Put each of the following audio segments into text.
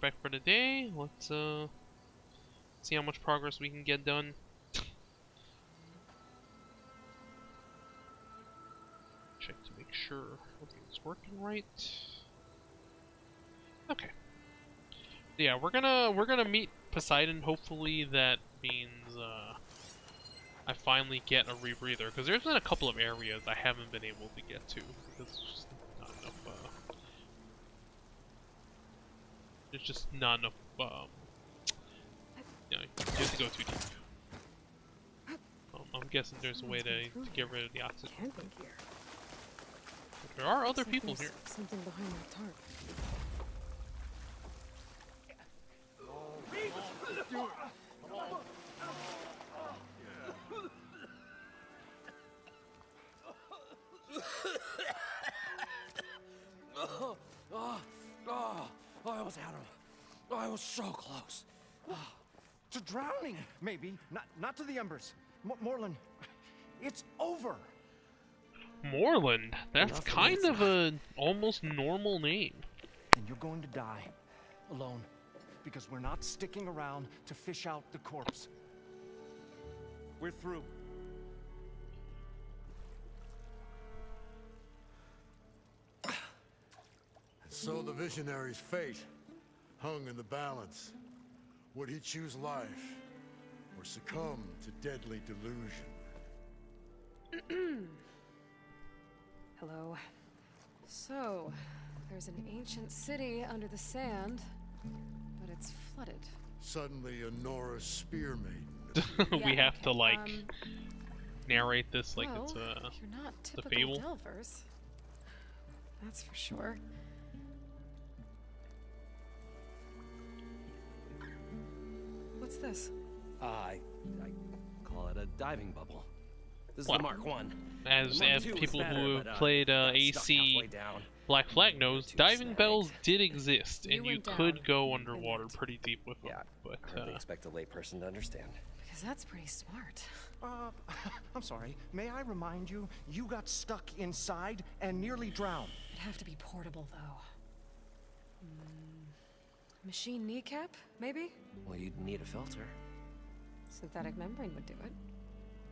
back for the day. Let's see how much progress we can get done. Check to make sure everything's working right. Okay. Yeah, we're gonna meet Poseidon. Hopefully that means I finally get a rebreather, because there's been a couple of areas I haven't been able to get to because it's just not enough. There's just not enough. You know, you have to go too deep. I'm guessing there's a way to get rid of the oxygen. Camping here. But there are other people here. Something behind that tarp. I almost had him. I was so close. To drowning, maybe. Not to the embers. Moreland, it's over. Moreland? That's Enough kind of of a almost normal name. And you're going to die. Alone. Because we're not sticking around to fish out the corpse. We're through. So the visionary's fate hung in the balance. Would he choose life or succumb to deadly delusion? Hello. So, there's an ancient city under the sand, but it's flooded. Suddenly a Norse spear maiden. We have to like narrate this like well, it's you're not the typical fable. Delvers. That's for sure. What's this? I call it a diving bubble. This is Well, the Mark 1. As The Mark 2 was people better, who have but, played got stuck AC halfway down. Black Flag knows, Too diving snagged. bells did exist, You and you went down could go and underwater went. pretty deep with them. Yeah, But hardly expect a layperson to understand. Because that's pretty smart. I'm sorry. May I remind you, you got stuck inside and nearly drowned. It'd have to be portable, though. Machine kneecap, maybe? Well, you'd need a filter. Synthetic membrane would do it.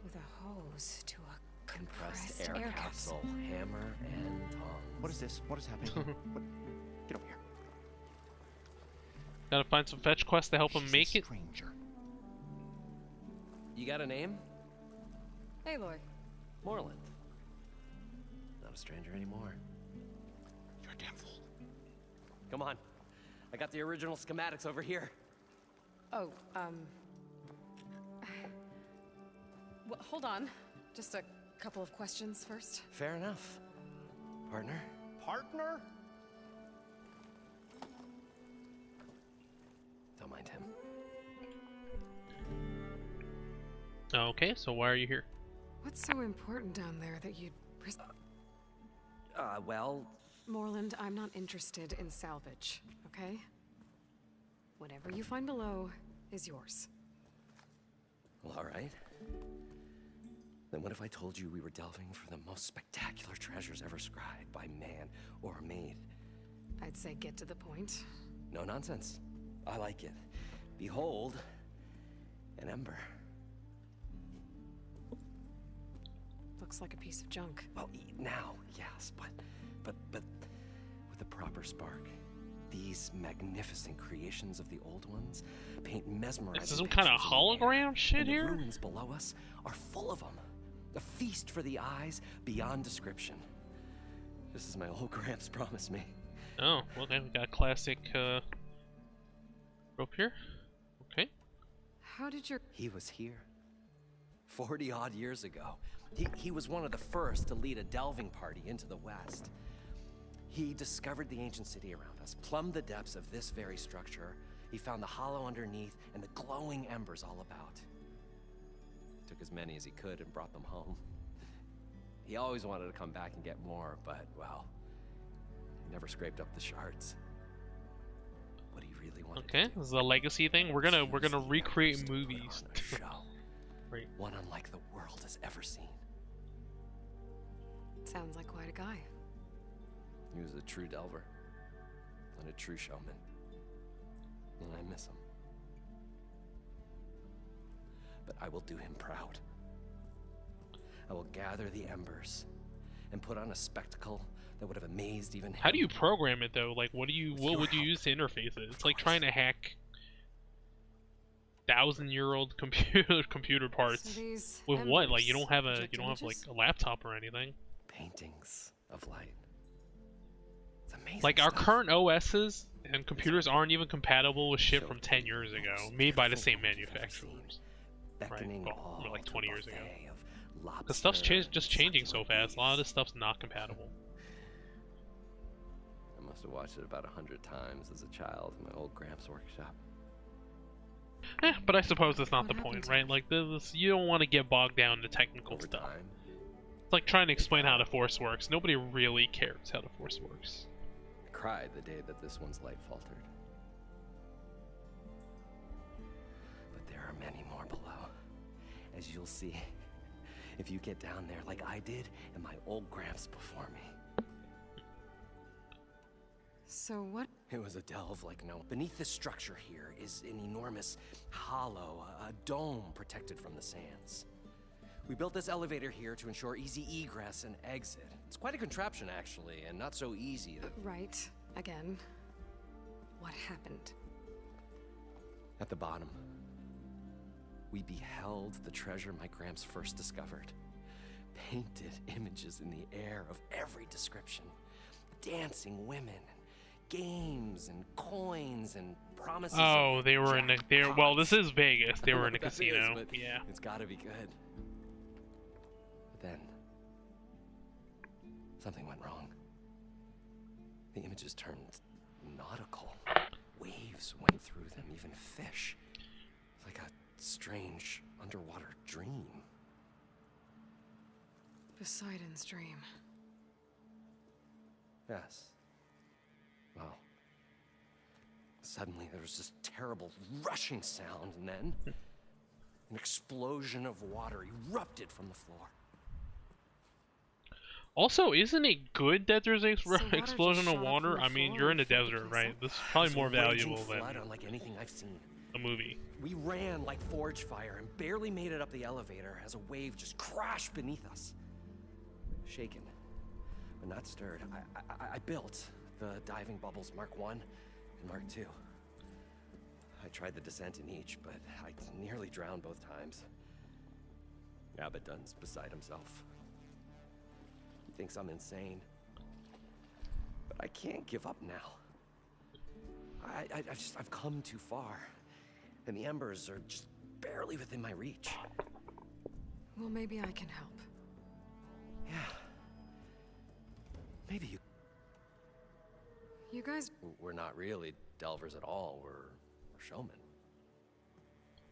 With a hose to a Compressed compressed air capsule, hammer, and tongs. What is this? What is happening? What? Get over here. gotta find some fetch quests to help him She's make a it. stranger. You got a name? Aloy. Moreland. Not a stranger anymore. You're a damn fool. Come on. I got the original schematics over here. Oh, well, hold on. Just a couple of questions first. Fair enough. Partner? Partner? Don't mind him. Okay, so why are you here? What's so important down there that you'd... Well, Moreland, I'm not interested in salvage, okay? Whatever you find below is yours. well, all right. Then what if I told you we were delving for the most spectacular treasures ever scribed by man or maid? I'd say get to the point. No nonsense. I like it. Behold, an ember. Looks like a piece of junk. Well, now, yes, but with a proper spark. These magnificent creations of the old ones paint mesmerizing. Is this some kind of pictures in the air, hologram shit and the here? ruins below us are full of them. A feast for the eyes beyond description. This is my old Gramps promised me. Oh, okay, we got a classic rope here. Okay. How did your... He was here 40 odd years ago. He was one of the first to lead a delving party into the West. He discovered the ancient city around us, plumbed the depths of this very structure. He found the hollow underneath and the glowing embers all about. Took as many as he could and brought them home. He always wanted to come back and get more, but, well, he never scraped up the shards. What he really wanted Okay, to do this is a legacy thing. We're gonna was the recreate embers to put movies. on a show. Right. One unlike the world has ever seen. Sounds like quite a guy. He was a true delver and a true showman. and I miss him. But I will do him proud. I will gather the embers and put on a spectacle that would have amazed even him. How do you program it though? Like, what would you use to interface it? It's like trying to hack 1,000-year-old computer parts So these with what? Like, you embers don't have project like images? a laptop or anything. Paintings of light. It's amazing. Like, our stuff. current OSs and computers aren't even compatible with shit from 10 years ago, made by the same manufacturers. Beckoning Well, all like to 20 years ago. buffet of The stuff's lobster just and changing so succulent fast. A lot of leaves. this stuff's not compatible. I must have watched it about 100 times as a child in my old Gramps workshop. But I suppose that's not What the happened point, to right? it? Like, this, you don't want to get bogged down in the technical Over stuff. time, It's like trying to explain how the Force works. Nobody really cares how the Force works. I cried the day that this one's light faltered. But there are many more below, as you'll see if you get down there like I did and my old Gramps before me. So what? It was a delve like no. Beneath this structure here is an enormous hollow, a dome protected from the sands. We built this elevator here to ensure easy egress and exit. It's quite a contraption, actually, and not so easy to... Right. Again. What happened? At the bottom, we beheld the treasure my Gramps first discovered. Painted images in the air of every description. Dancing women, games and coins and promises. Oh, of they were in a... Well, this is Vegas. They I don't were know in a what that is, casino. but Yeah. It's gotta be good. But then, something went wrong. The images turned nautical. Waves went through them, even fish. Like a strange underwater dream. Poseidon's dream. Yes. Well, suddenly there was this terrible rushing sound, and then an explosion of water erupted from the floor. Also, isn't it good that there's an So water explosion just of shot up water? from the I mean, floor you're in and the filled the desert, place right? up? This is probably It more was a raging valuable flood than unlike anything I've seen. a movie. We ran like forge fire and barely made it up the elevator as a wave just crashed beneath us. Shaken, but not stirred, I built the diving bubbles Mark I and Mark II. I tried the descent in each, but I nearly drowned both times. Abaddon's beside himself. He thinks I'm insane. But I can't give up now. I've come too far. And the embers are just barely within my reach. Well, maybe I can help. Yeah. Maybe you... You guys, We're not really delvers at all. We're showmen.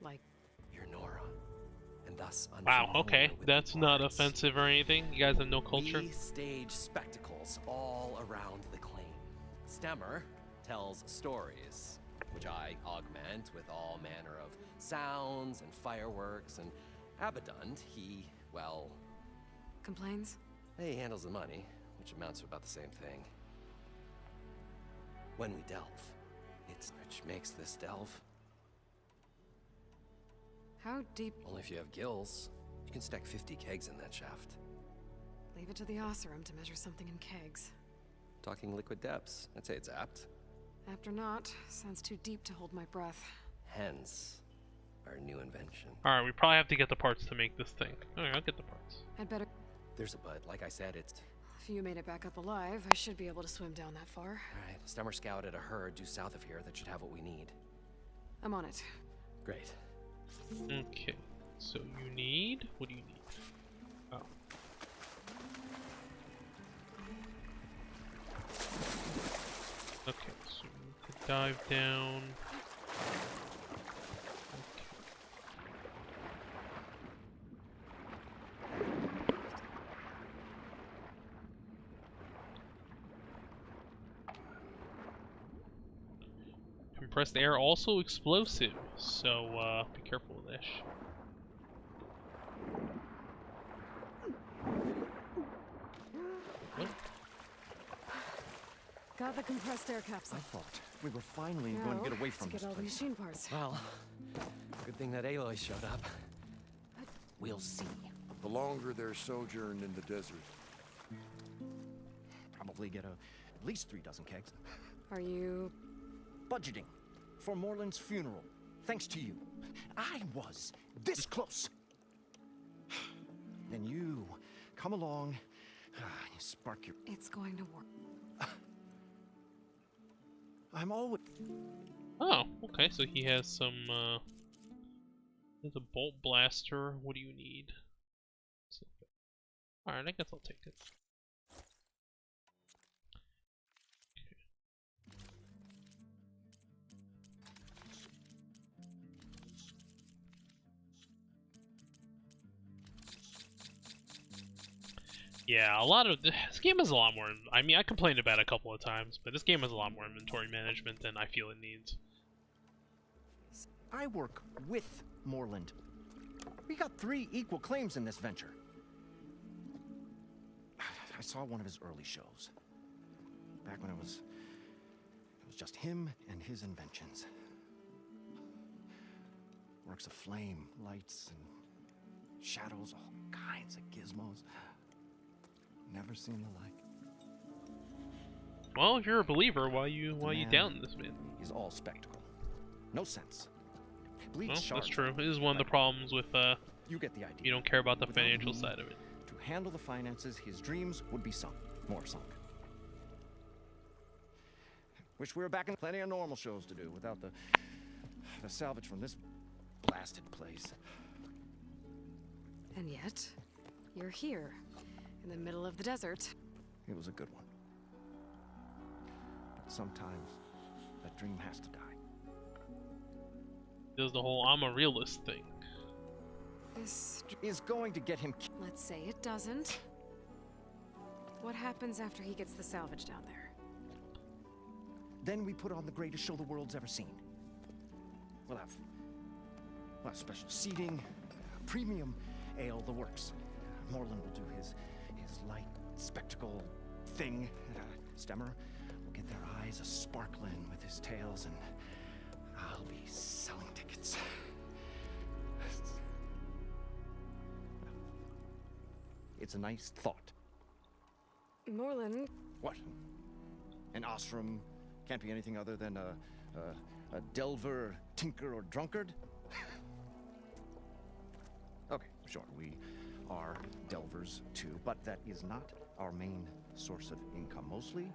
like, You're Nora. And thus Wow, unfamiliar okay. with That's the not arts. offensive or anything. You guys have no culture? We stage spectacles all around the claim. Stemmer tells stories, which I augment with all manner of sounds and fireworks, and Abaddon, he, well, complains? he handles the money, which amounts to about the same thing. When we delve, it's which makes this delve. How deep? Only if you have gills. You can stack 50 kegs in that shaft. Leave it to the Osserum to measure something in kegs. Talking liquid depths, I'd say it's apt. Apt or not, sounds too deep to hold my breath. Hence, our new invention. Alright, we probably have to get the parts to make this thing. Alright, I'll get the parts. I'd better. There's a bud, like I said, it's... If you made it back up alive, I should be able to swim down that far. Alright, Stemmer scouted a herd due south of here that should have what we need. I'm on it. Great. Okay, so you need... What do you need? Oh. Okay, so we could dive down. Compressed air also explosive, so be careful with this. What? Got the compressed air capsule. I thought we were finally going to get away from to get this all the place. machine parts. Well, good thing that Aloy showed up. We'll see. The longer their sojourn in the desert, Probably get at least 3 dozen kegs. Are you... Budgeting for Morland's funeral. Thanks to you. I was this close. Then you come along, you spark your... It's going to work. I'm always... Oh, okay, so he has some, there's a bolt blaster. What do you need? Alright, I guess I'll take it. Yeah, a lot of this game has a lot more. I mean, I complained about it a couple of times, but this game has a lot more inventory management than I feel it needs. I work with Morland. We got 3 equal claims in this venture. I saw one of his early shows. Back when it was just him and his inventions. Works of flame, lights, and shadows, all kinds of gizmos. Never seen the like. Well, if you're a believer, why you down this man? He's all spectacle. No sense. Bleeds Well, shards. that's true. This is one of the problems with You get the idea. you don't care about the Without financial me side of it. To handle the finances, his dreams would be sunk. More sunk. Wish we were back in plenty of normal shows to do without the salvage from this blasted place. And yet, you're here, in the middle of the desert. It was a good one. But sometimes that dream has to die. Does the whole I'm a realist thing. This... Is going to get him Let's say it doesn't. What happens after he gets the salvage down there? Then we put on the greatest show the world's ever seen. We'll have special seating, premium ale, the works. Morland will do his light spectacle thing. Stemmer will get their eyes a-sparkling with his tales, and I'll be selling tickets. It's a nice thought. Morland... What? An ostrom can't be anything other than a delver, tinker, or drunkard? Okay, sure, we are delvers too, but that is not our main source of income. Mostly,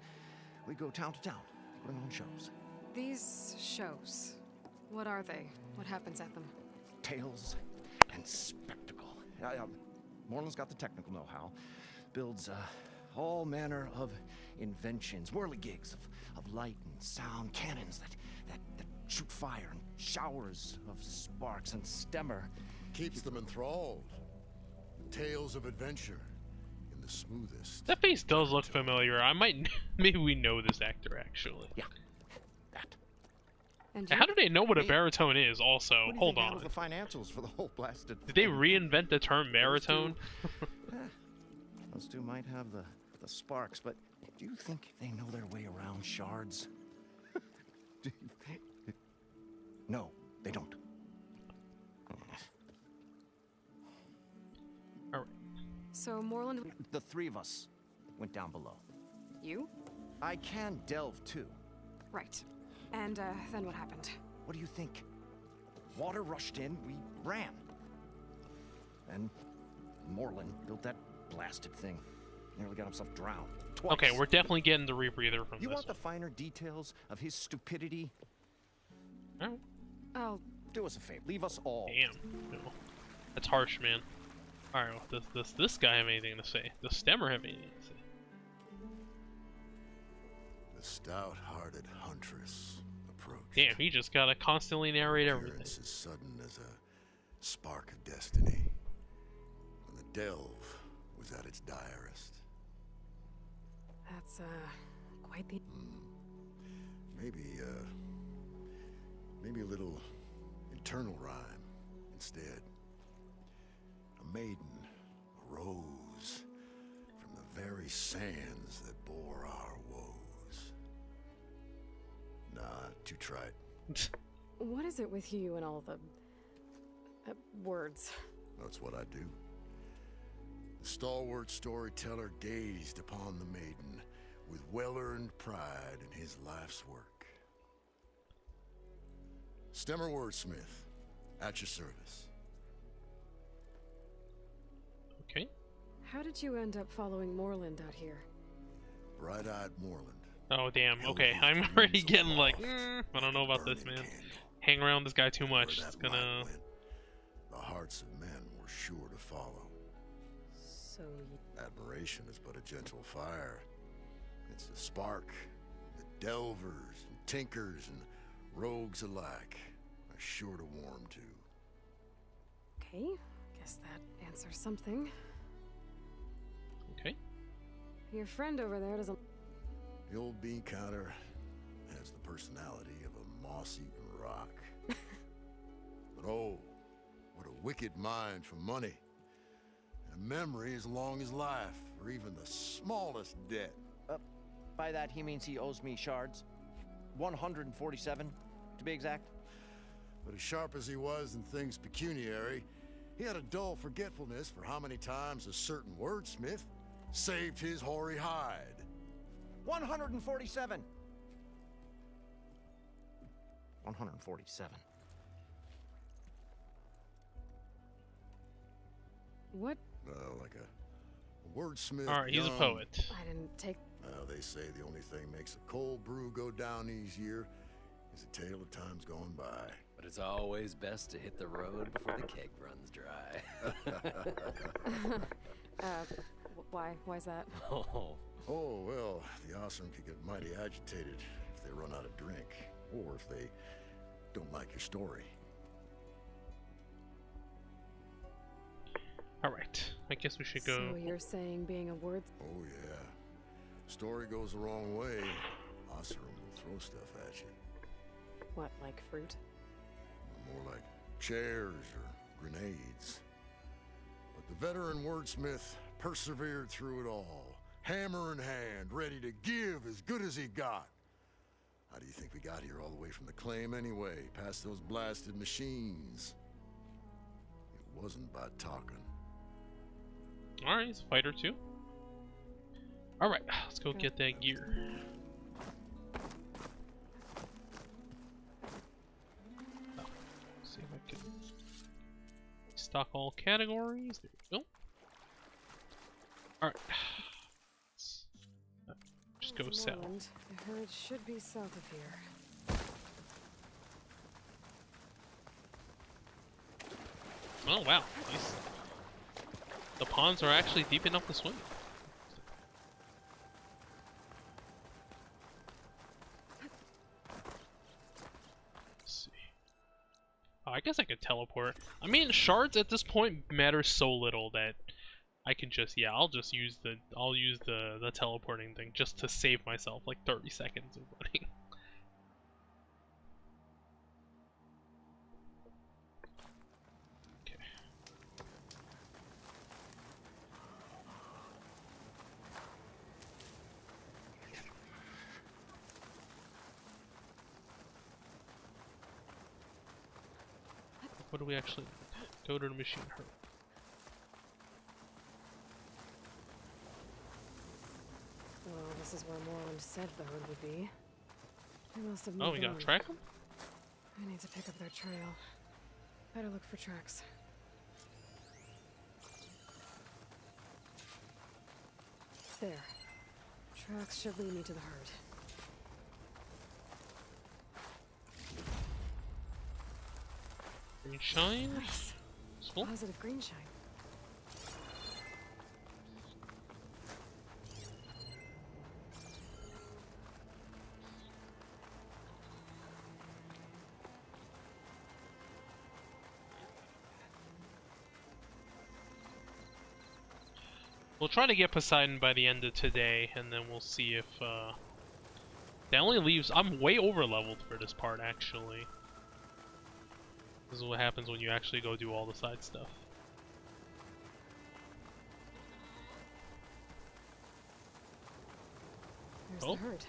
we go town to town, putting on shows. These shows, what are they? What happens at them? Tales and spectacle. Morland's got the technical know-how. Builds all manner of inventions, whirligigs of light and sound, cannons that shoot fire, and showers of sparks, and Stemmer keeps them enthralled. Tales of adventure in the smoothest. That face does look familiar. I might, maybe we know this actor actually. Yeah, that. And How do they know what a baritone is? Also, Who do you hold think on. handles the financials for the whole blasted Did they thing? reinvent the term baritone? Those two might have the sparks, but do you think they know their way around shards? No, they don't. Alright. So Morland... The 3 of us went down below. You? I can delve too. Right. And, then what happened? What do you think? Water rushed in, we ran. And Morland built that blasted thing. Nearly got himself drowned. Twice. Okay, we're definitely getting the rebreather from You this want the one. finer details of his stupidity? Alright. I'll... Do us a favor. Leave us all. Damn. No. That's harsh, man. Alright, well, does this guy have anything to say? Does Stemmer have anything to say? The stout-hearted huntress approached. Damn, he just gotta constantly narrate everything. Appearance as sudden as a spark of destiny. When the delve was at its direst. That's, quite the... Maybe a little internal rhyme instead. A maiden arose from the very sands that bore our woes. you try it. What is it with you and all the words? That's what I do. The stalwart storyteller gazed upon the maiden with well-earned pride in his life's work. Stemmer wordsmith, at your service. Okay. How did you end up following Moreland out here? Bright-eyed Moreland. Oh damn. held Okay, his I'm dreams already getting like, aloft I don't know like a about this, burning man. candle. Hang around this guy too Where much. that It's light gonna. went, the hearts of men were sure to follow. So Admiration is but a gentle fire. It's the spark that delvers and tinkers and rogues alike are sure to warm to. okay, guess that answers something. Okay. Your friend over there doesn't. The old bean counter has the personality of a moss-eaten rock. But oh, what a wicked mind for money. And a memory as long as life, or even the smallest debt. By that, he means he owes me shards. 147, to be exact. But as sharp as he was in things pecuniary, he had a dull forgetfulness for how many times a certain wordsmith saved his hoary hide. 147. 147. What? Like a wordsmith. All right, he's a young. poet. I didn't take. They say the only thing makes a cold brew go down easier is a tale of times gone by. But it's always best to hit the road before the keg runs dry. Why? Why's that? Oh, Oh, well, the awesome could get mighty agitated if they run out of drink, or if they don't like your story. All right. I guess we should go. So you're saying being a word? Oh, yeah. Story goes the wrong way, Oseram will throw stuff at you. What, like fruit? More like chairs or grenades. But the veteran wordsmith persevered through it all, hammer in hand, ready to give as good as he got. How do you think we got here all the way from the claim anyway, past those blasted machines? It wasn't by talking. All right, he's a fighter too. All right, let's go get that gear. See if I can stock all categories. There we go. All right. Just go south. Moreland. I heard it should be south of here. Oh wow, the ponds are actually deep enough to swim. Let's see. Oh, I guess I could teleport. I mean, shards at this point matter so little that I can just, yeah, I'll use the teleporting thing just to save myself like 30 seconds of running. Okay. What do we actually need? Go to the machine herd. Well, this is where Moreland said the herd would be. They must have Oh, moved we gotta on. track them? I need to pick up their trail. Better look for tracks. There. Tracks should lead me to the herd. Green shine? Nice. Useful. Positive green shine. We'll try to get Poseidon by the end of today, and then we'll see if, that only leaves... I'm way over-leveled for this part, actually. This is what happens when you actually go do all the side stuff. There's Oh. the herd.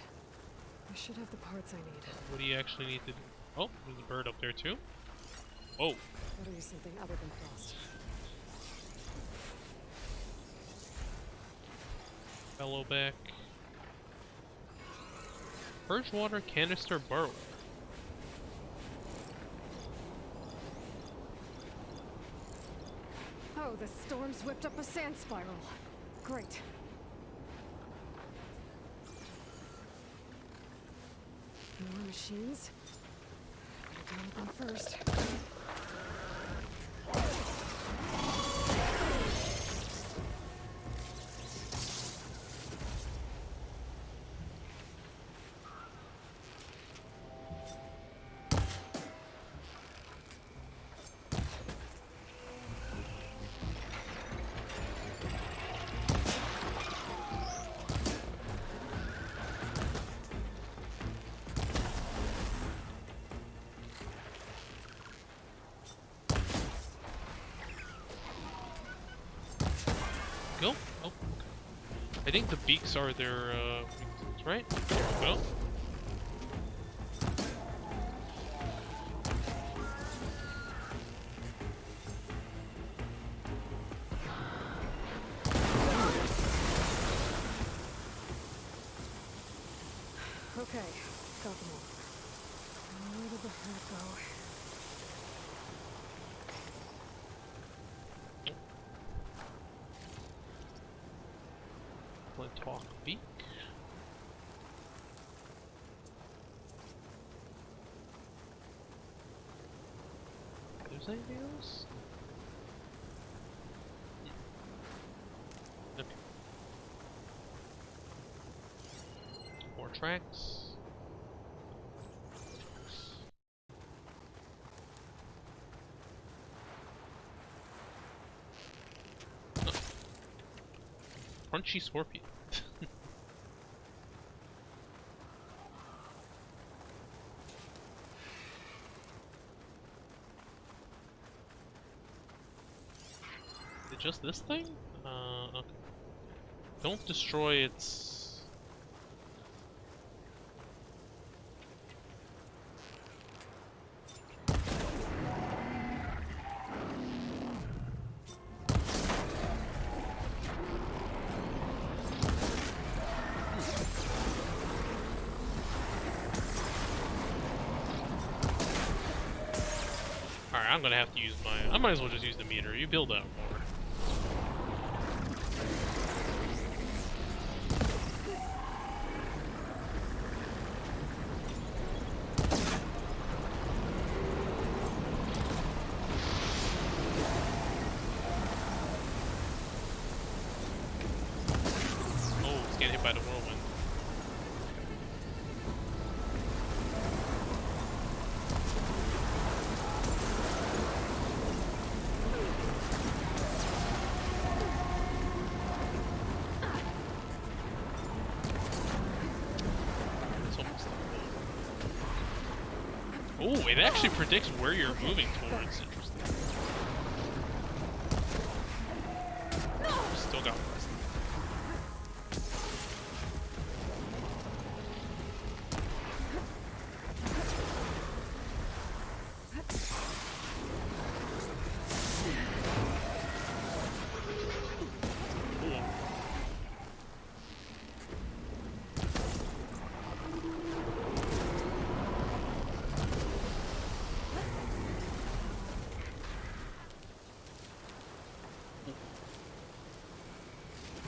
There should have the parts I need. What do you actually need to do? Oh, there's a bird up there too. Oh, Gotta use something other than frost. fellow back. Purge water canister burrow. Oh, the storm's whipped up a sand spiral. Great. More machines. Gotta deal with them first. Go. Oh, okay. I think the beaks are their weaknesses, right? There we go. Okay, got them all. Where did the herd go? Talk beak. There's anything else? Okay. More tracks. Oh. Crunchy scorpion. Just this thing? Okay. Don't destroy its... Alright, I'm gonna have to use my... I might as well just use the meter. You build out more. Get hit by the whirlwind. It's almost oh, it actually predicts where you're moving towards. Interesting. Still got rest.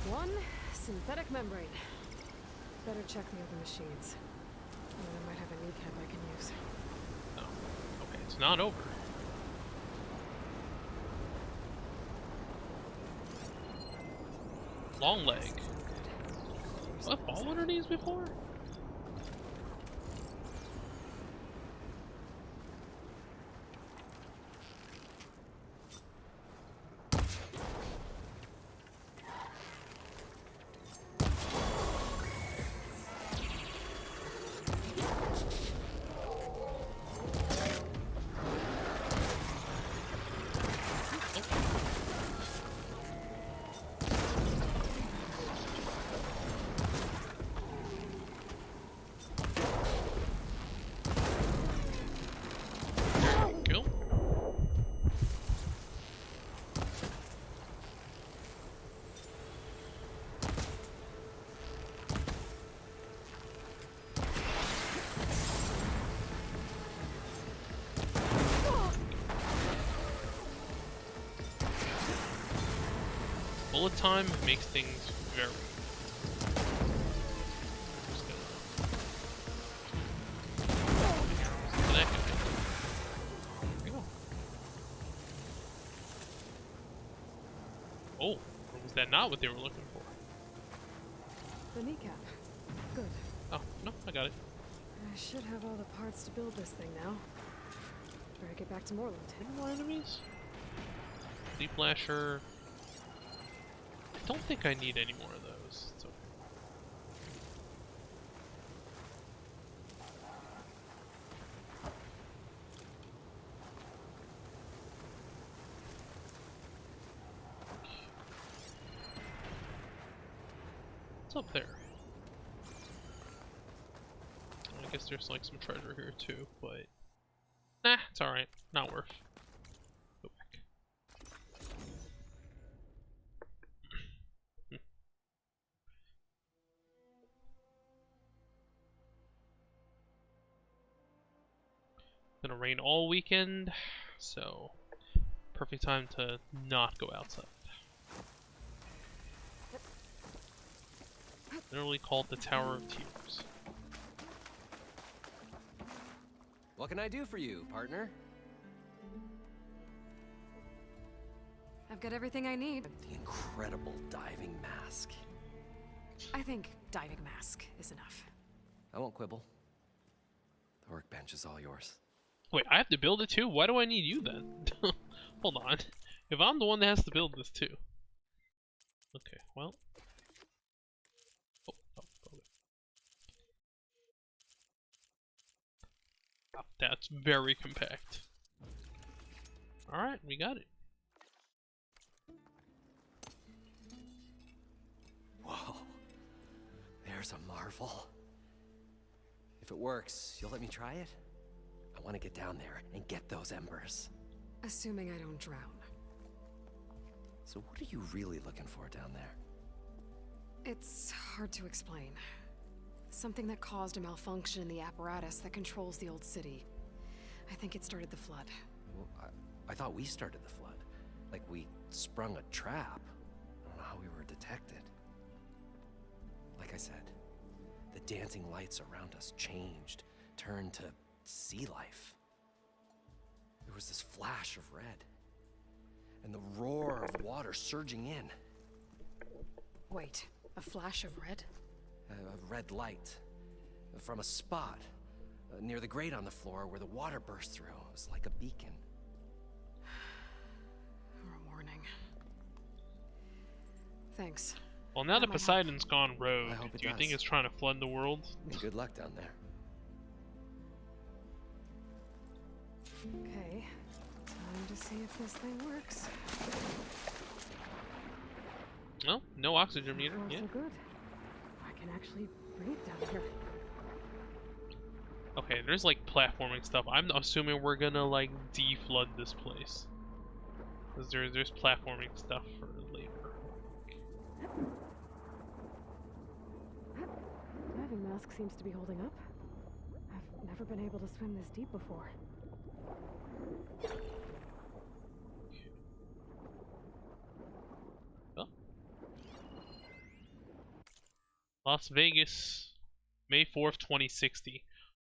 One synthetic membrane. Better check the other machines. One of them might have a kneecap I can use. Oh, okay, it's not over. Long leg. What, fall under these before? the time makes things very... Just gonna... There we go. Oh, or was that not what they were looking for? The kneecap. Good. Oh, no, I got it. I should have all the parts to build this thing now. Better get back to Moreland. Any more enemies? Leaf Lasher. I don't think I need any more of those. It's okay. What's up there? I guess there's like some treasure here too, but nah, it's alright. Not worth. Go back. Gonna rain all weekend, so perfect time to not go outside. Literally called the Tower of Tears. What can I do for you, partner? I've got everything I need. The incredible diving mask. I think diving mask is enough. I won't quibble. The workbench is all yours. Wait, I have to build it too? Why do I need you then? Hold on. If I'm the one that has to build this too. Okay, well. Okay. Oh, that's very compact. Alright, we got it. Whoa. There's a marvel. If it works, you'll let me try it? I want to get down there and get those embers. Assuming I don't drown. So what are you really looking for down there? It's hard to explain. Something that caused a malfunction in the apparatus that controls the old city. I think it started the flood. Well, I thought we started the flood. Like we sprung a trap. I don't know how we were detected. Like I said, the dancing lights around us changed, turned to sea life. There was this flash of red, and the roar of water surging in. Wait, a flash of red? A red light from a spot near the grate on the floor where the water burst through. It was like a beacon. Or a warning. Thanks. Well, now that might help. Poseidon's gone rogue, I hope it do you think does. it's trying to flood the world? Good luck down there. Okay. Time to see if this thing works. Well, no oxygen meter. So far, Yeah. so good. I can actually breathe down here. Okay, there's like platforming stuff. I'm assuming we're gonna like deflood this place. Because there's platforming stuff for later. Diving mask seems to be holding up. I've never been able to swim this deep before. Oh. Las Vegas, May 4th, 2060.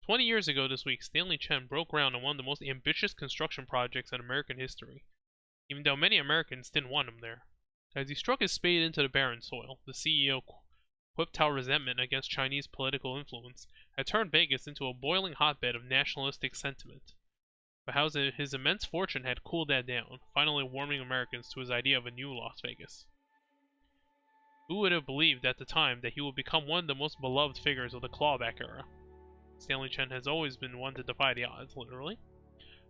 20 years ago this week, Stanley Chen broke ground on one of the most ambitious construction projects in American history, even though many Americans didn't want him there. As he struck his spade into the barren soil, the CEO quipped how resentment against Chinese political influence had turned Vegas into a boiling hotbed of nationalistic sentiment, but how his immense fortune had cooled that down, finally warming Americans to his idea of a new Las Vegas. Who would have believed at the time that he would become one of the most beloved figures of the clawback era? Stanley Chen has always been one to defy the odds, literally.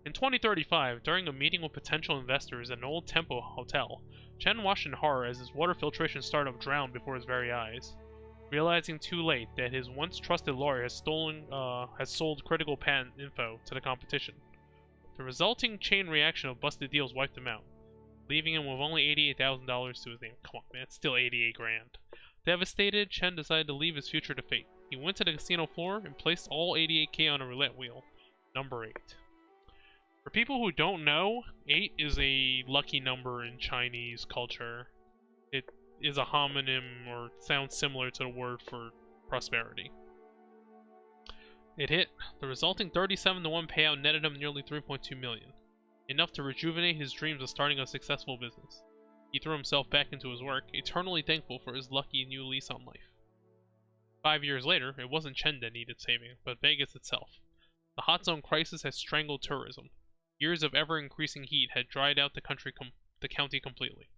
In 2035, during a meeting with potential investors at an old Tempo hotel, Chen watched in horror as his water filtration startup drowned before his very eyes, realizing too late that his once trusted lawyer has sold critical patent info to the competition. The resulting chain reaction of busted deals wiped him out, leaving him with only $88,000 to his name. Come on, man, it's still 88 grand. Devastated, Chen decided to leave his future to fate. He went to the casino floor and placed all 88K on a roulette wheel. Number 8. For people who don't know, 8 is a lucky number in Chinese culture. is a homonym or sounds similar to the word for prosperity. It hit. The resulting 37-to-1 payout netted him nearly $3.2 million, enough to rejuvenate his dreams of starting a successful business. He threw himself back into his work, eternally thankful for his lucky new lease on life. 5 years later, it wasn't Chen that needed saving, but Vegas itself. The hot zone crisis had strangled tourism. Years of ever-increasing heat had dried out the county completely.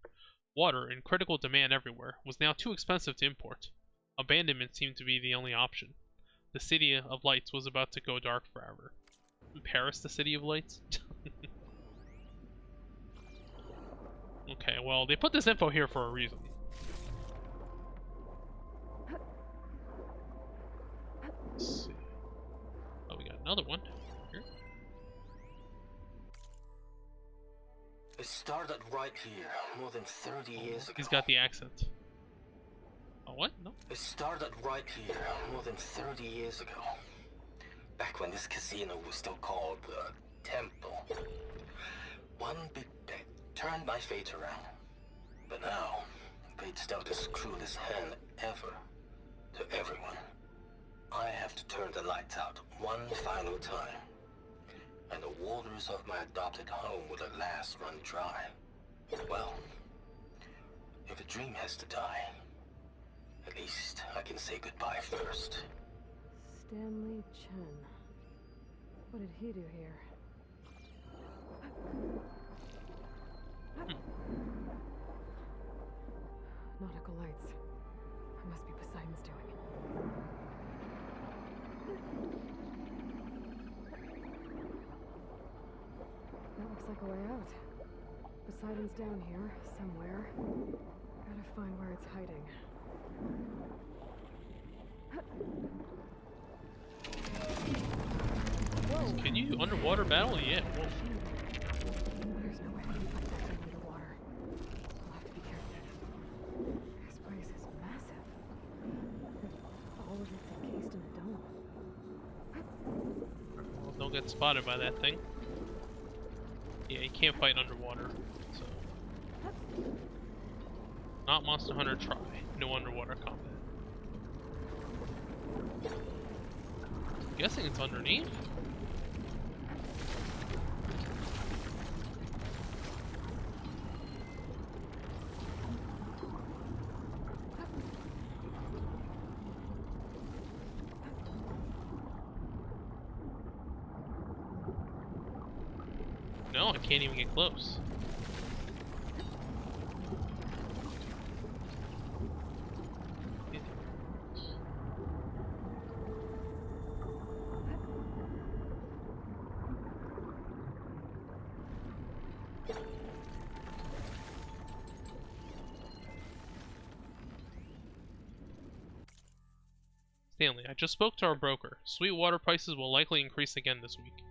Water, in critical demand everywhere, was now too expensive to import. Abandonment seemed to be the only option. The city of lights was about to go dark forever. Paris, the city of lights? Okay, well, they put this info here for a reason. Let's see. Oh, we got another one. Here. It started right here, more than 30 years ago. He's got the accent. Oh, what? No? It started right here, more than 30 years ago. Back when this casino was still called the Temple. One big bet turned my fate around. But now, fate's dealt this cruelest hand ever to everyone. I have to turn the lights out one final time. And the waters of my adopted home will at last run dry. Well, if a dream has to die, at least I can say goodbye first. Stanley Chen. What did he do here? Nautical lights. It must be Poseidon's doing. That looks like a way out. Poseidon's down here, somewhere. Gotta find where it's hiding. Whoa. Can you underwater battle? Yeah. Whoa. There's no way I can fight that thing under the water. I'll have to be careful. This place is massive. All of it's encased in a dome. Well, don't get spotted by that thing. Yeah, you can't fight underwater. So. Not Monster Hunter try. No underwater combat. I'm guessing it's underneath? No, I can't even get close. Stanley, I just spoke to our broker. Sweetwater prices will likely increase again this week,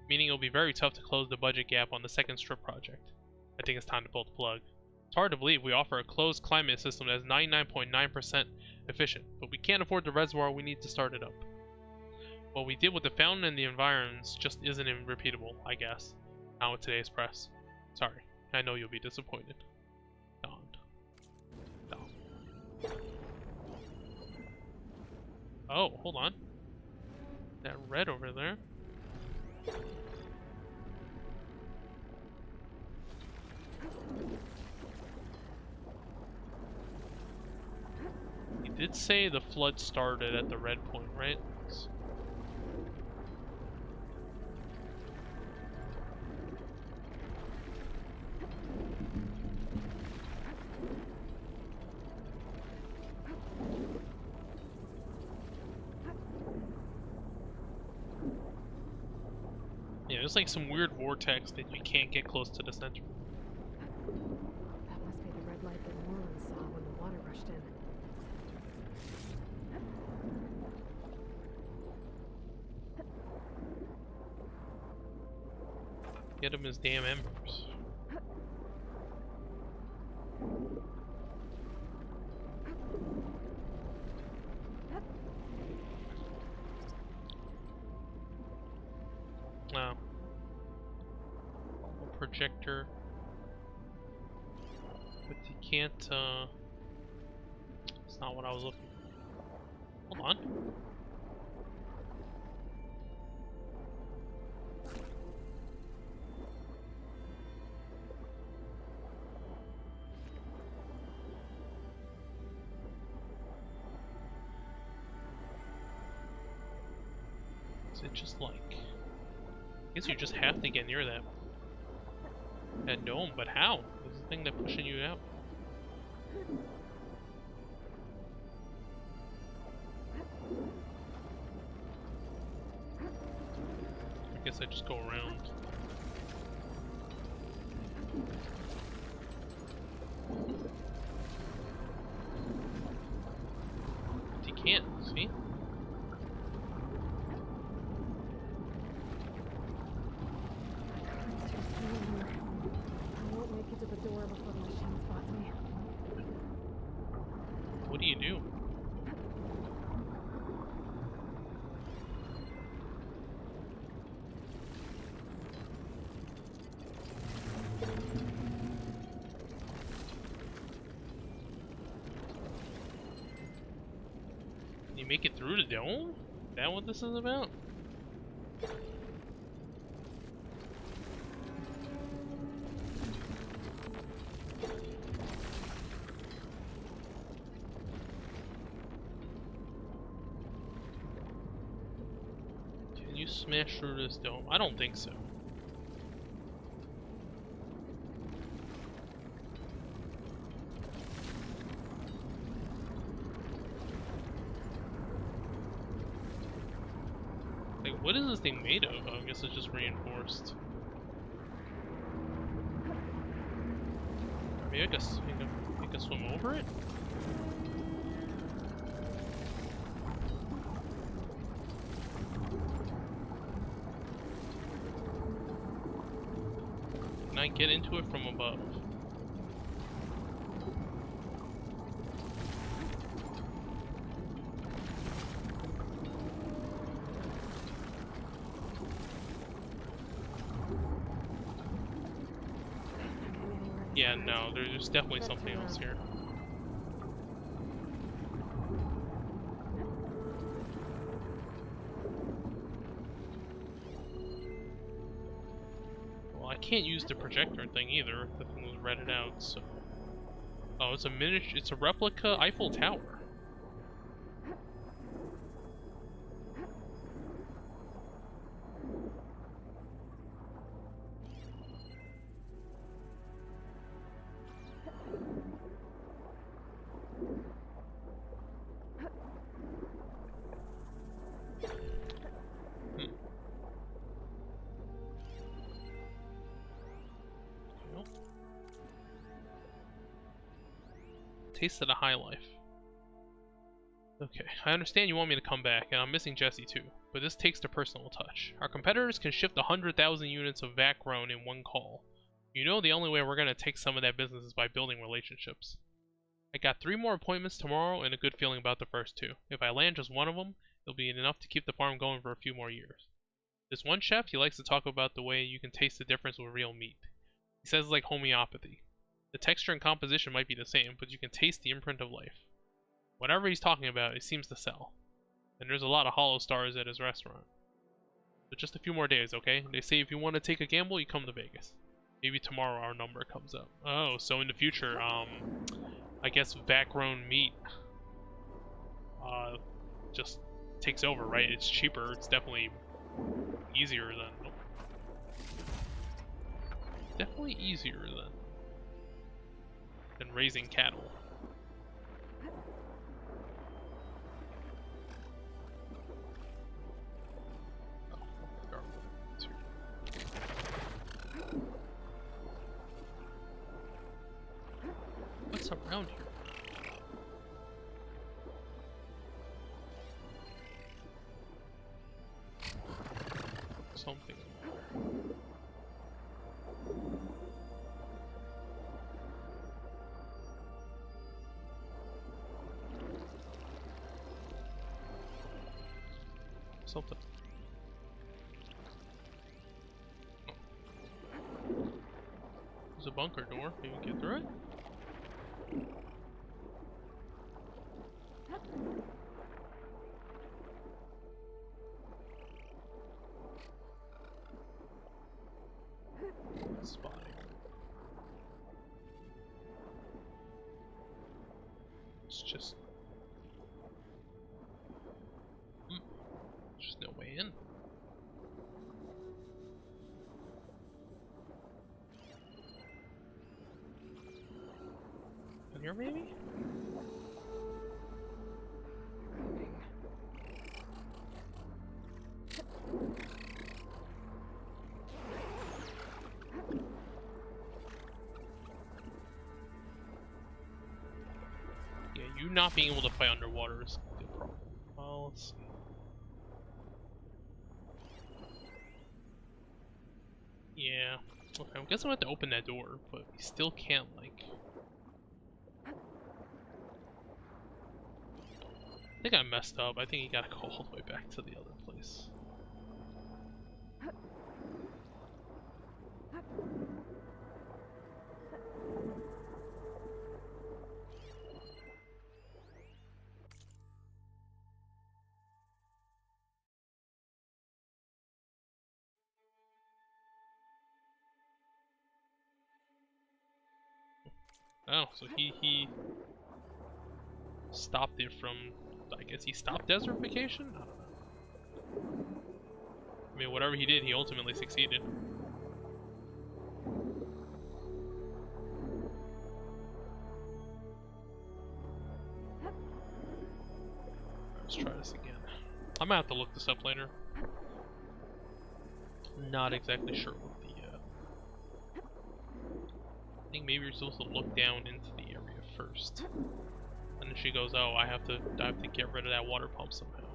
meaning it'll be very tough to close the budget gap on the second strip project. I think it's time to pull the plug. It's hard to believe we offer a closed climate system that is 99.9% efficient, but we can't afford the reservoir we need to start it up. What we did with the fountain and the environs just isn't repeatable, I guess. Not with today's press. Sorry, I know you'll be disappointed. Don. Oh, hold on. That red over there. He did say the flood started at the red point, right? Yeah, there's like some weird vortex that you can't get close to the center. That must be the red light that Moreland saw when the water rushed in. Get him his damn embers. Wow. A projector. But you can't, That's not what I was looking for. Hold on. Is it just like... I guess you just have to get near that dome, but how? Is the thing that pushing you out? I guess I just go around. But you can't, see? It's just me in here. I won't make it to the door before the machine spots me. What do you do? Can you make it through the dome? Is that what this is about? Can you smash through this dome? I don't think so. Like, what is this thing made of? Oh, I guess it's just reinforced. Maybe I can swim over it? Can I get into it from above? Yeah, no, there's definitely something else here. Well, I can't use the projector thing either. The thing was redded out, so... Oh, it's a miniature, it's a replica Eiffel Tower. Taste of the high life. Okay, I understand you want me to come back, and I'm missing Jesse too, but this takes the personal touch. Our competitors can shift 100,000 units of VAT grown in one call. You know the only way we're gonna take some of that business is by building relationships. I got 3 more appointments tomorrow and a good feeling about the first 2. If I land just one of them, it'll be enough to keep the farm going for a few more years. This one chef, he likes to talk about the way you can taste the difference with real meat. He says it's like homeopathy. The texture and composition might be the same, but you can taste the imprint of life. Whatever he's talking about, it seems to sell. And there's a lot of hollow stars at his restaurant. But just a few more days, okay? They say if you want to take a gamble, you come to Vegas. Maybe tomorrow our number comes up. Oh, so in the future, I guess VAT-grown meat, just takes over, right? It's cheaper, it's definitely easier than... Oh. Definitely easier than raising cattle. What's around here? Something. Something. There's a bunker door. You can get through it. spy. It's just... There's no way in. In here, maybe? Yeah, you not being able to fight underwater is a problem. Well, let's see. Yeah. Okay, I'm guessing I have to open that door, but we still can't, like... I think I messed up. I think you gotta go all the way back to the other place. Oh, so he stopped it from, I guess he stopped desertification? I don't know. I mean, whatever he did, he ultimately succeeded. Let's try this again. I'm gonna have to look this up later. Not exactly sure what the, I think maybe you're supposed to look down into the area first. And then she goes, oh, I have to get rid of that water pump somehow.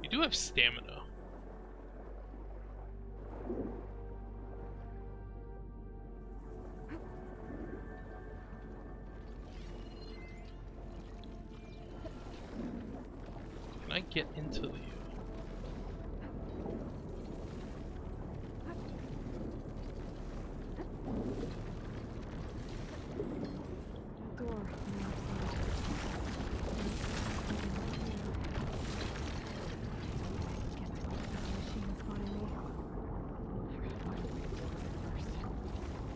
You do have stamina. Can I get into the... Door on the outside. Get my machine spotting me. I gotta find a way to deal with it first.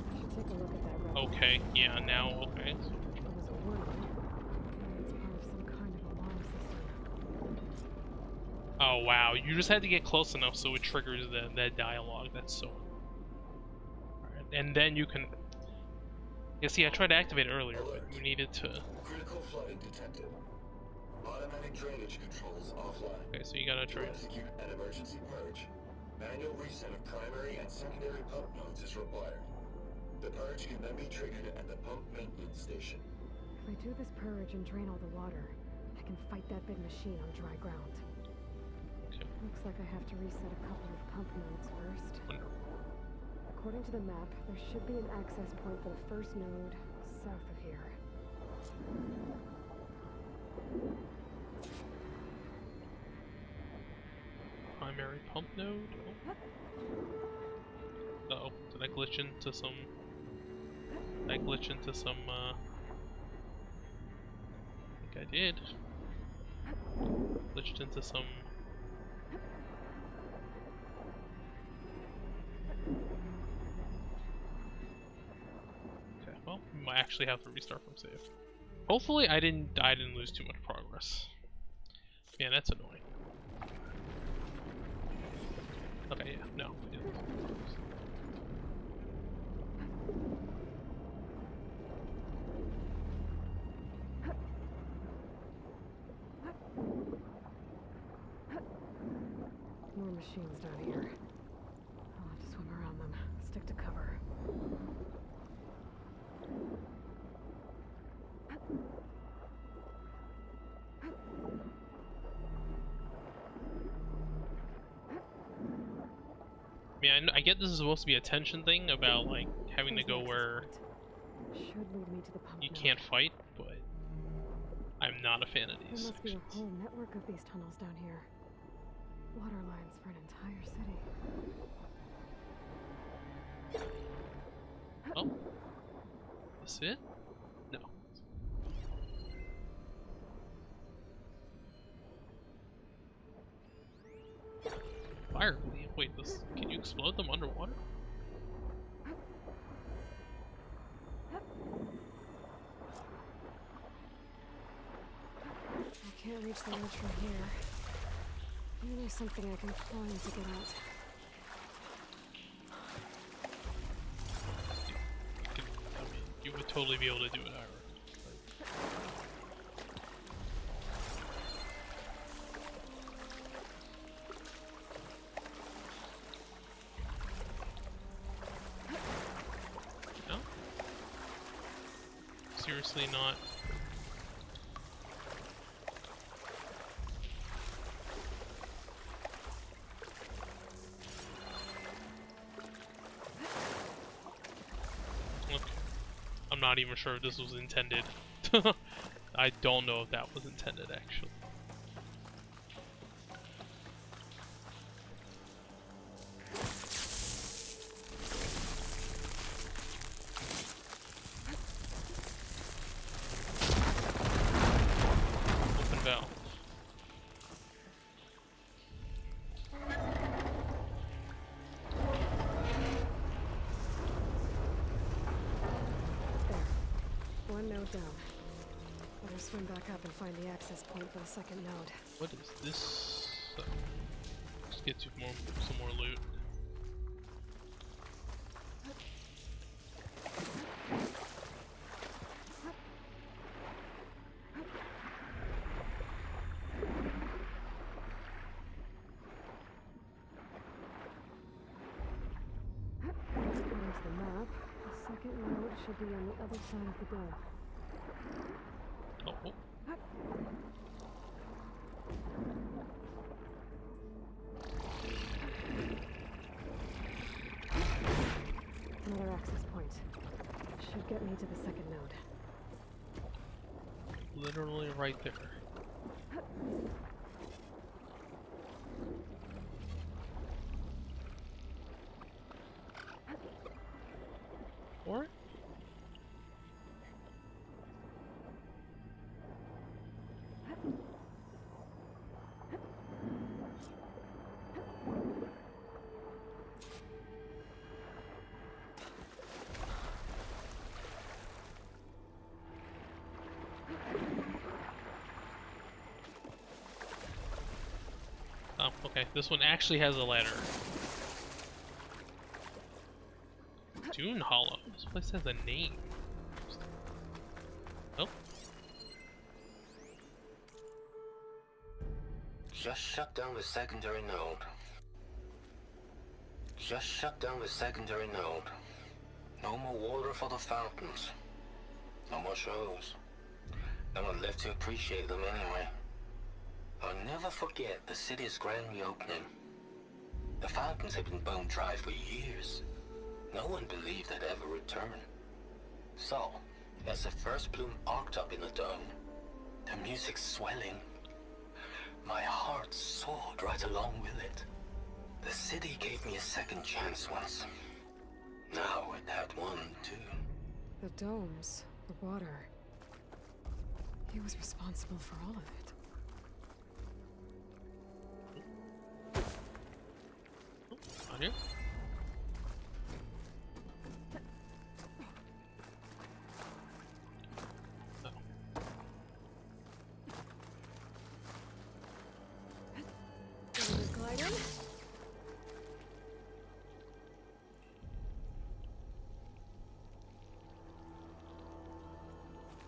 I should take a look at that record. Okay, yeah, now, okay. It was a word. It's part of some kind of alarm system. Oh wow, you just had to get close enough so it triggers that dialogue. That's so... Alright, and then you can... Yeah, see, I tried to activate it earlier, but you needed to... Critical flooding detected. Automatic drainage controls offline. Okay, so you gotta To try... execute an emergency purge, manual reset of primary and secondary pump nodes is required. The purge can then be triggered at the pump maintenance station. If I do this purge and drain all the water, I can fight that big machine on dry ground. Okay. Looks like I have to reset a couple of pump nodes first. Wonderful. According to the map, there should be an access point for the first node south of here. Primary pump node? Oh. Uh-oh, did I glitch into some... Did I glitch into some, I think I did. Glitched into some... Okay, well, we might actually have to restart from save. Hopefully I didn't lose too much progress. Man, that's annoying. Okay, yeah, no, I didn't lose too much progress. More machines down here. I'll have to swim around them. Stick to cover. I mean, I get this is supposed to be a tension thing about, like, having to go where Should lead me to the pump you node. can't fight, but I'm not a fan of There these must be a sections. whole network of these tunnels down here. Water lines for an entire city. Oh. This it? No. fire. Wait, this, can you explode them underwater? I can't reach the ledge from here. Maybe there's something I can climb to get out. I mean, you would totally be able to do it, Ira. No? Seriously not. I'm not even sure if this was intended. I don't know if that was intended, actually. Open valve. One node down. Better swim back up and find the access point for the second node. What is this? Just get you some more loot. According to the map, the second node should be on the other side of the door. Oh. Another access point. Should get me to the second node. Literally right there. Or? Oh, okay. This one actually has a ladder. Dune Hollow. This place has a name. Oh. Just shut down the secondary node. Just shut down the secondary node. No more water for the fountains. No more shows. No one left to appreciate them anyway. I'll never forget the city's grand reopening. The fountains had been bone dry for years. No one believed they'd ever return. So, as the first bloom arced up in the dome, the music swelling, my heart soared right along with it. The city gave me a second chance once. Now it had one too. The domes, the water. He was responsible for all of it. On here? Oh. Glide in.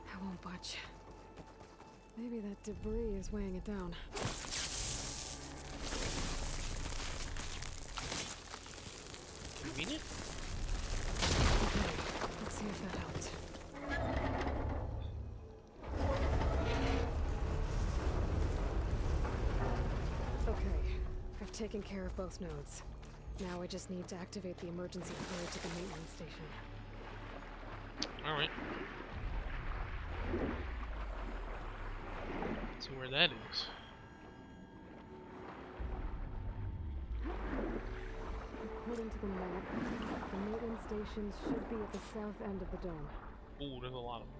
I won't budge. Maybe that debris is weighing it down. You mean it? Okay, let's see if that helped. Okay, I've taken care of both nodes. Now I just need to activate the emergency purge at the maintenance station. Alright. Let's see where that is. According to the map, the maintenance stations should be at the south end of the dome. Ooh, there's a lot of them.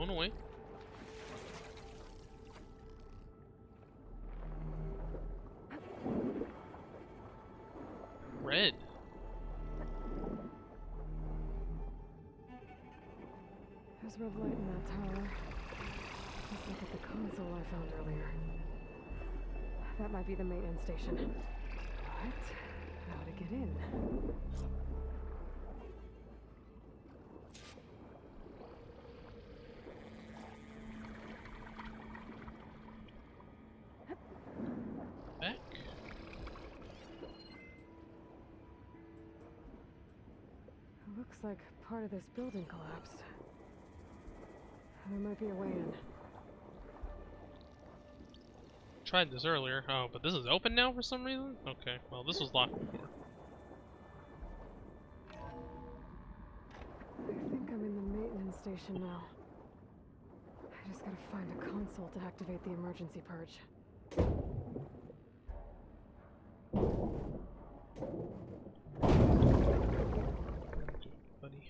Going away. Red. There's red light in that tower. Just like at the console I found earlier. That might be the maintenance station. But how to get in? Back. It looks like part of this building collapsed. There might be a way in. Tried this earlier. Oh, but this is open now for some reason? Okay, well, this was locked before. I think I'm in the maintenance station now. I just gotta find a console to activate the emergency purge. Buddy.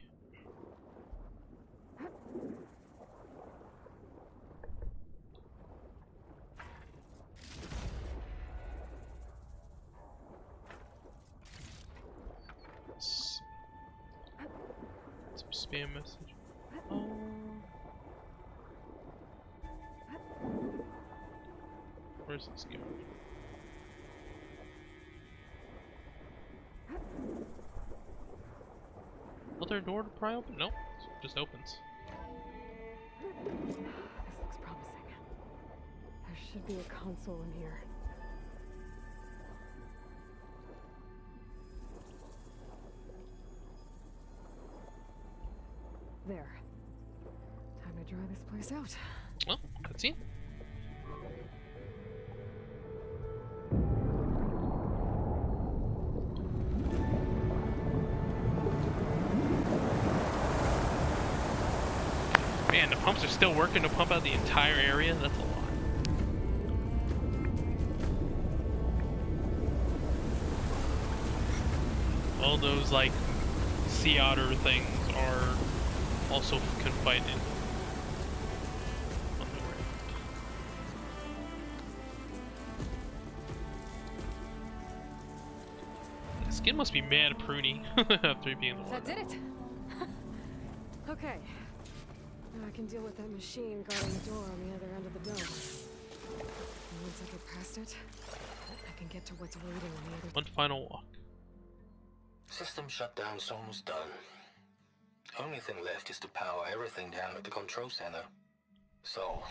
Some spam message. Oh. Where's this going? Other door to pry open? Nope, it just opens. This looks promising. There should be a console in here. There. Time to dry this place out. Well, cutscene. Man, the pumps are still working to pump out the entire area? That's a lot. All those, like, sea otter things are also confined in on the ground. The skin must be mad pruny after being in the water. That did it! Okay. Now I can deal with that machine guarding the door on the other end of the dome. And once I get past it, I can get to what's waiting on the other. One final walk. System shutdown's almost done. Only thing left is to power everything down at the control center. So,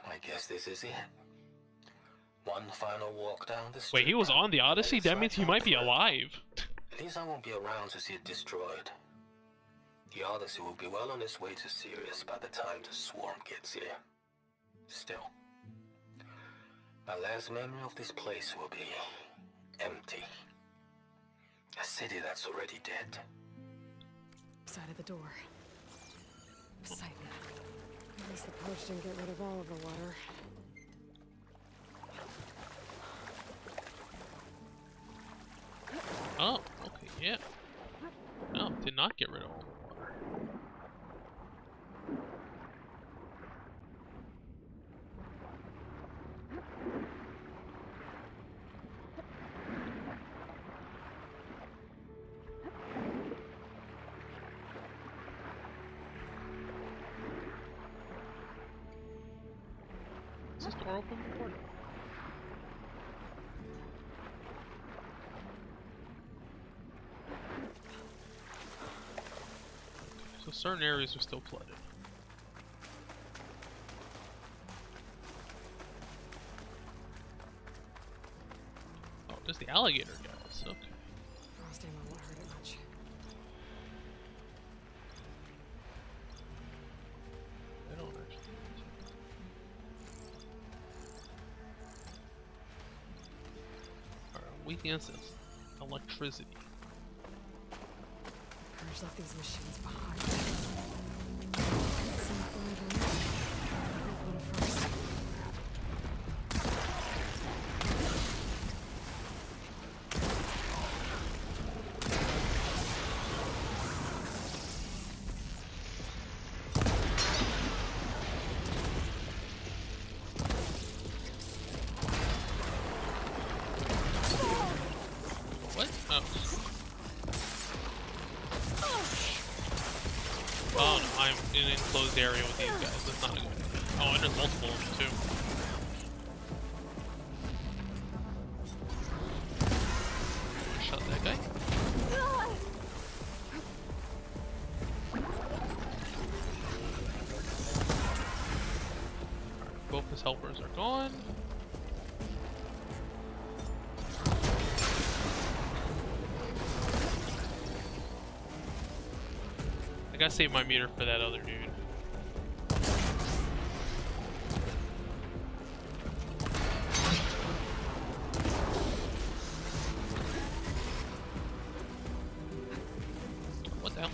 I guess this is it. One final walk down the street. Wait, he was on the Odyssey? That means he might be alive. At least I won't be around to see it destroyed. The Odyssey will be well on its way to Sirius by the time the swarm gets here. Still, my last memory of this place will be empty. A city that's already dead. Side of the door. Poseidon. At least the purge didn't get rid of all of the water. Oh, okay, yeah. No, did not get rid of all the water. Is this door open before? No. So certain areas are still flooded. Oh, there's the alligator guys. Okay. Frost ammo won't hurt it much. I don't actually. Alright, weakness is electricity. Purge left these machines behind. Let's see if one of them. Open first. this area with these guys. That's not a good idea. Oh, and there's multiple of them too. Shot that guy. Both his helpers are gone. I gotta save my meter for that other dude. What the hell?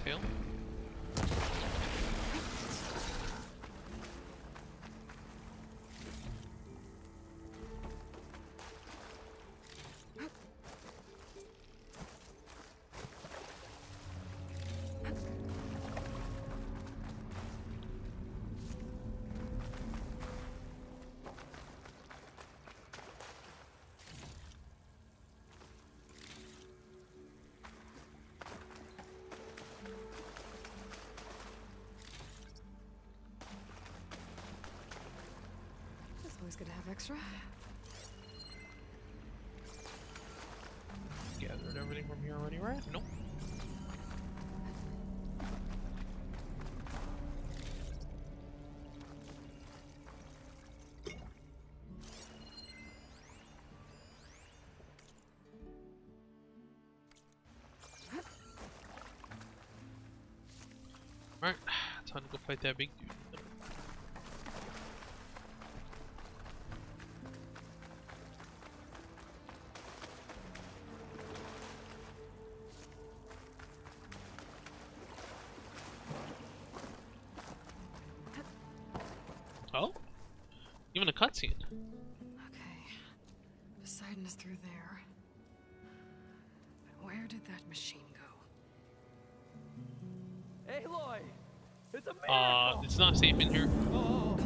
Tail? It's always good to have extra. Gathered everything from here already, right? Nope. Alright, time to go fight that big dude. Oh? Even a cutscene. Okay. Poseidon is through there. But where did that machine go? Aloy! It's a miracle! It's not safe in here. Oh,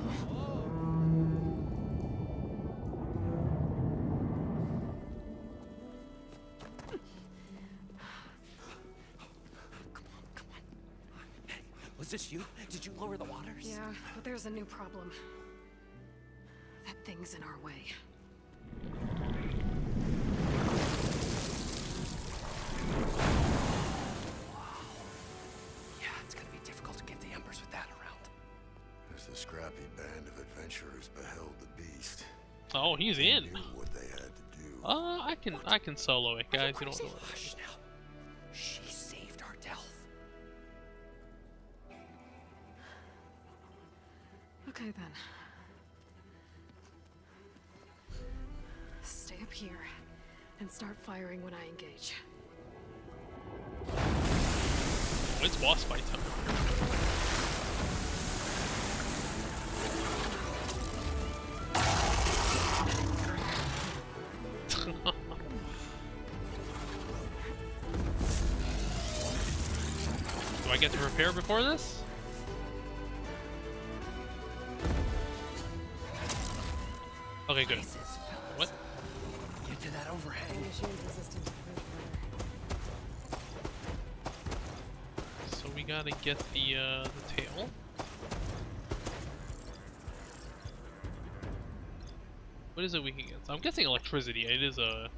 Come on. was this you? Did you lower the waters? Yeah, but there's a new problem. That thing's in our way. Yeah, it's gonna be difficult to get the Embers with that around. As the scrappy band of adventurers beheld the beast, Oh, he's they in. knew what they had to do. I can solo it, guys. You don't know. Hush now. She saved our Delph. Okay then. Stay up here and start firing when I engage. Oh, it's boss fight time. Do I get to repair before this? Okay, good. Places, fellas. What? Get to that overhang. The machine's resistant to bridge fire. So we gotta get the tail. What is it weak against? I'm guessing electricity. It is a...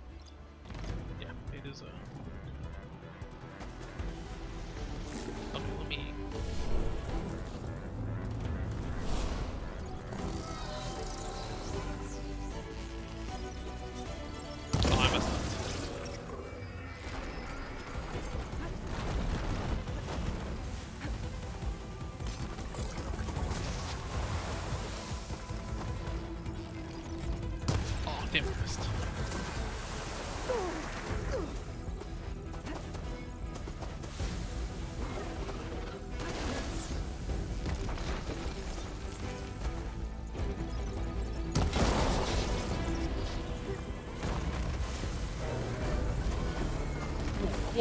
Yeah, it is a... Okay, let me... Oh, I messed up. Oh, damn, I missed.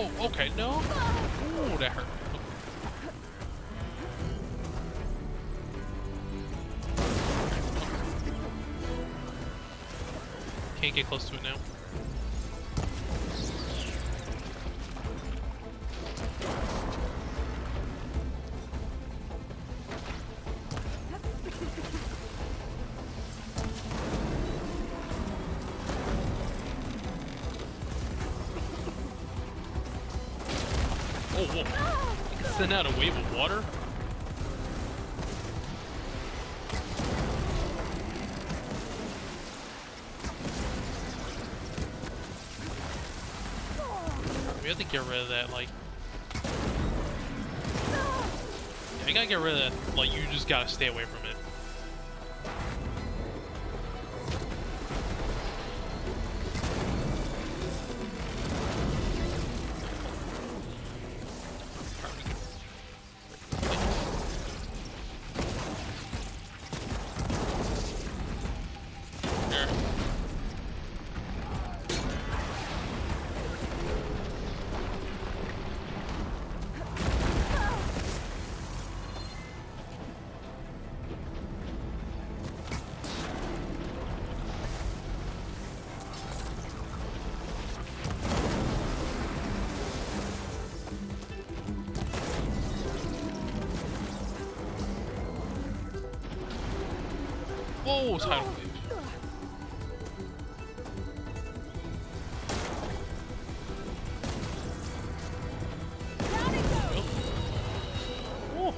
whoa, okay, no. Ooh, that hurt. Can't get close to it now. Oh, whoa. You can send out a wave of water? We have to get rid of that, like... Yeah, I gotta get rid of that, like, you just gotta stay away from it. Whoa, tidal wave. Oh.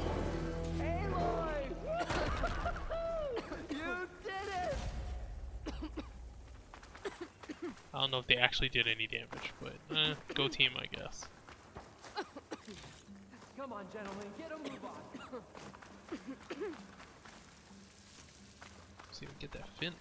I don't know if they actually did any damage, but go team, I guess. Come on, gentlemen, get a move on. See if we can get that fin.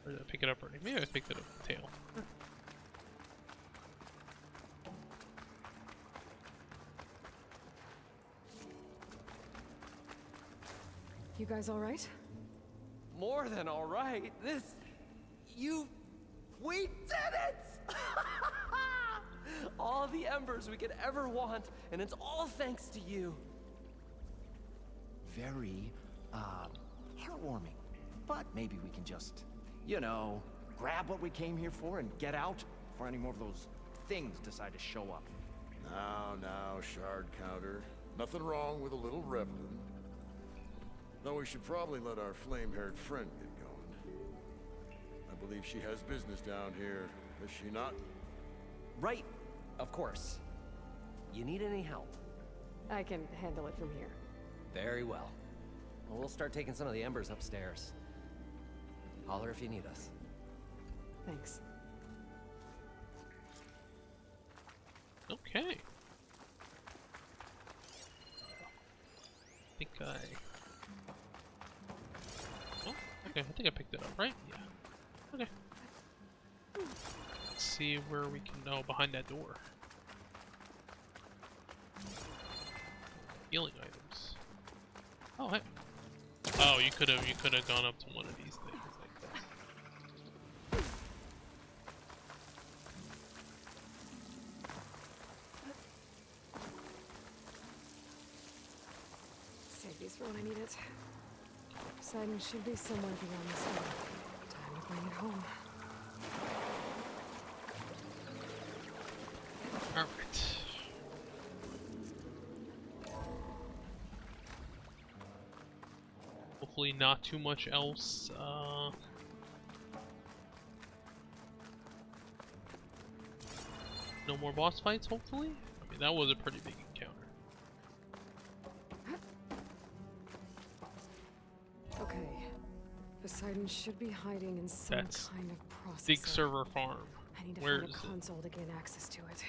Or did I pick it up already? Maybe I picked it up with the tail. You guys all right? More than all right. We did it! All the embers we could ever want, and it's all thanks to you. Very, heartwarming. But maybe we can just, you know, grab what we came here for and get out before any more of those things decide to show up. Now, shard counter. Nothing wrong with a little reveling. Though we should probably let our flame-haired friend get going. I believe she has business down here, does she not? Right, of course. You need any help? I can handle it from here. Very well. Well, we'll start taking some of the embers upstairs. Holler if you need us. Thanks. Okay. Okay, I think I picked it up, right? Yeah. Okay. Let's see where we can... Oh, behind that door. Healing items. Oh, hey. Oh, you could have gone up to one of these things like that. Save these for when I need it. Poseidon should be somewhere beyond this door. Time to bring it home. Alright. Hopefully not too much else. No more boss fights, hopefully? I mean, that was a pretty big encounter. Okay. Poseidon should be hiding in some That's kind of processor. Big server farm. I need to Where find is a it? console to gain access to it.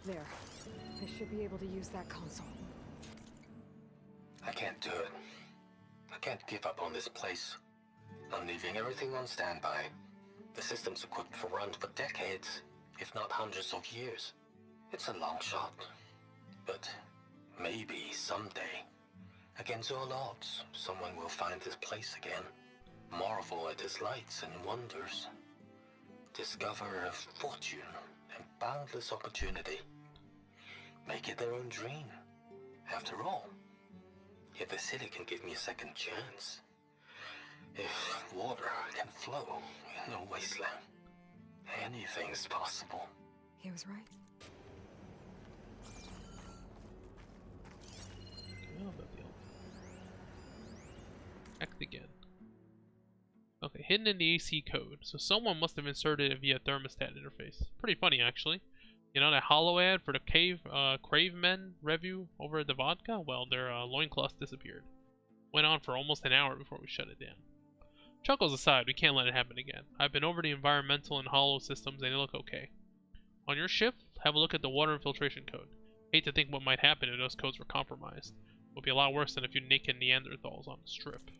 There. I should be able to use that console. I can't do it. I can't give up on this place. I'm leaving everything on standby. The system's equipped for runs for decades, if not hundreds of years. It's a long shot. But maybe someday, Against all odds, someone will find this place again, marvel at its lights and wonders, discover a fortune and boundless opportunity, make it their own dream. After all, if the city can give me a second chance, if water can flow in a wasteland, anything's possible. He was right. Act again. Okay, hidden in the AC code. So someone must have inserted it via thermostat interface. Pretty funny, actually. You know that hollow ad for the Crave Men review over at the vodka? Well, their loincloth disappeared. Went on for almost an hour before we shut it down. Chuckles aside, we can't let it happen again. I've been over the environmental and hollow systems and they look okay. On your ship, have a look at the water infiltration code. Hate to think what might happen if those codes were compromised. It would be a lot worse than a few naked Neanderthals on the strip.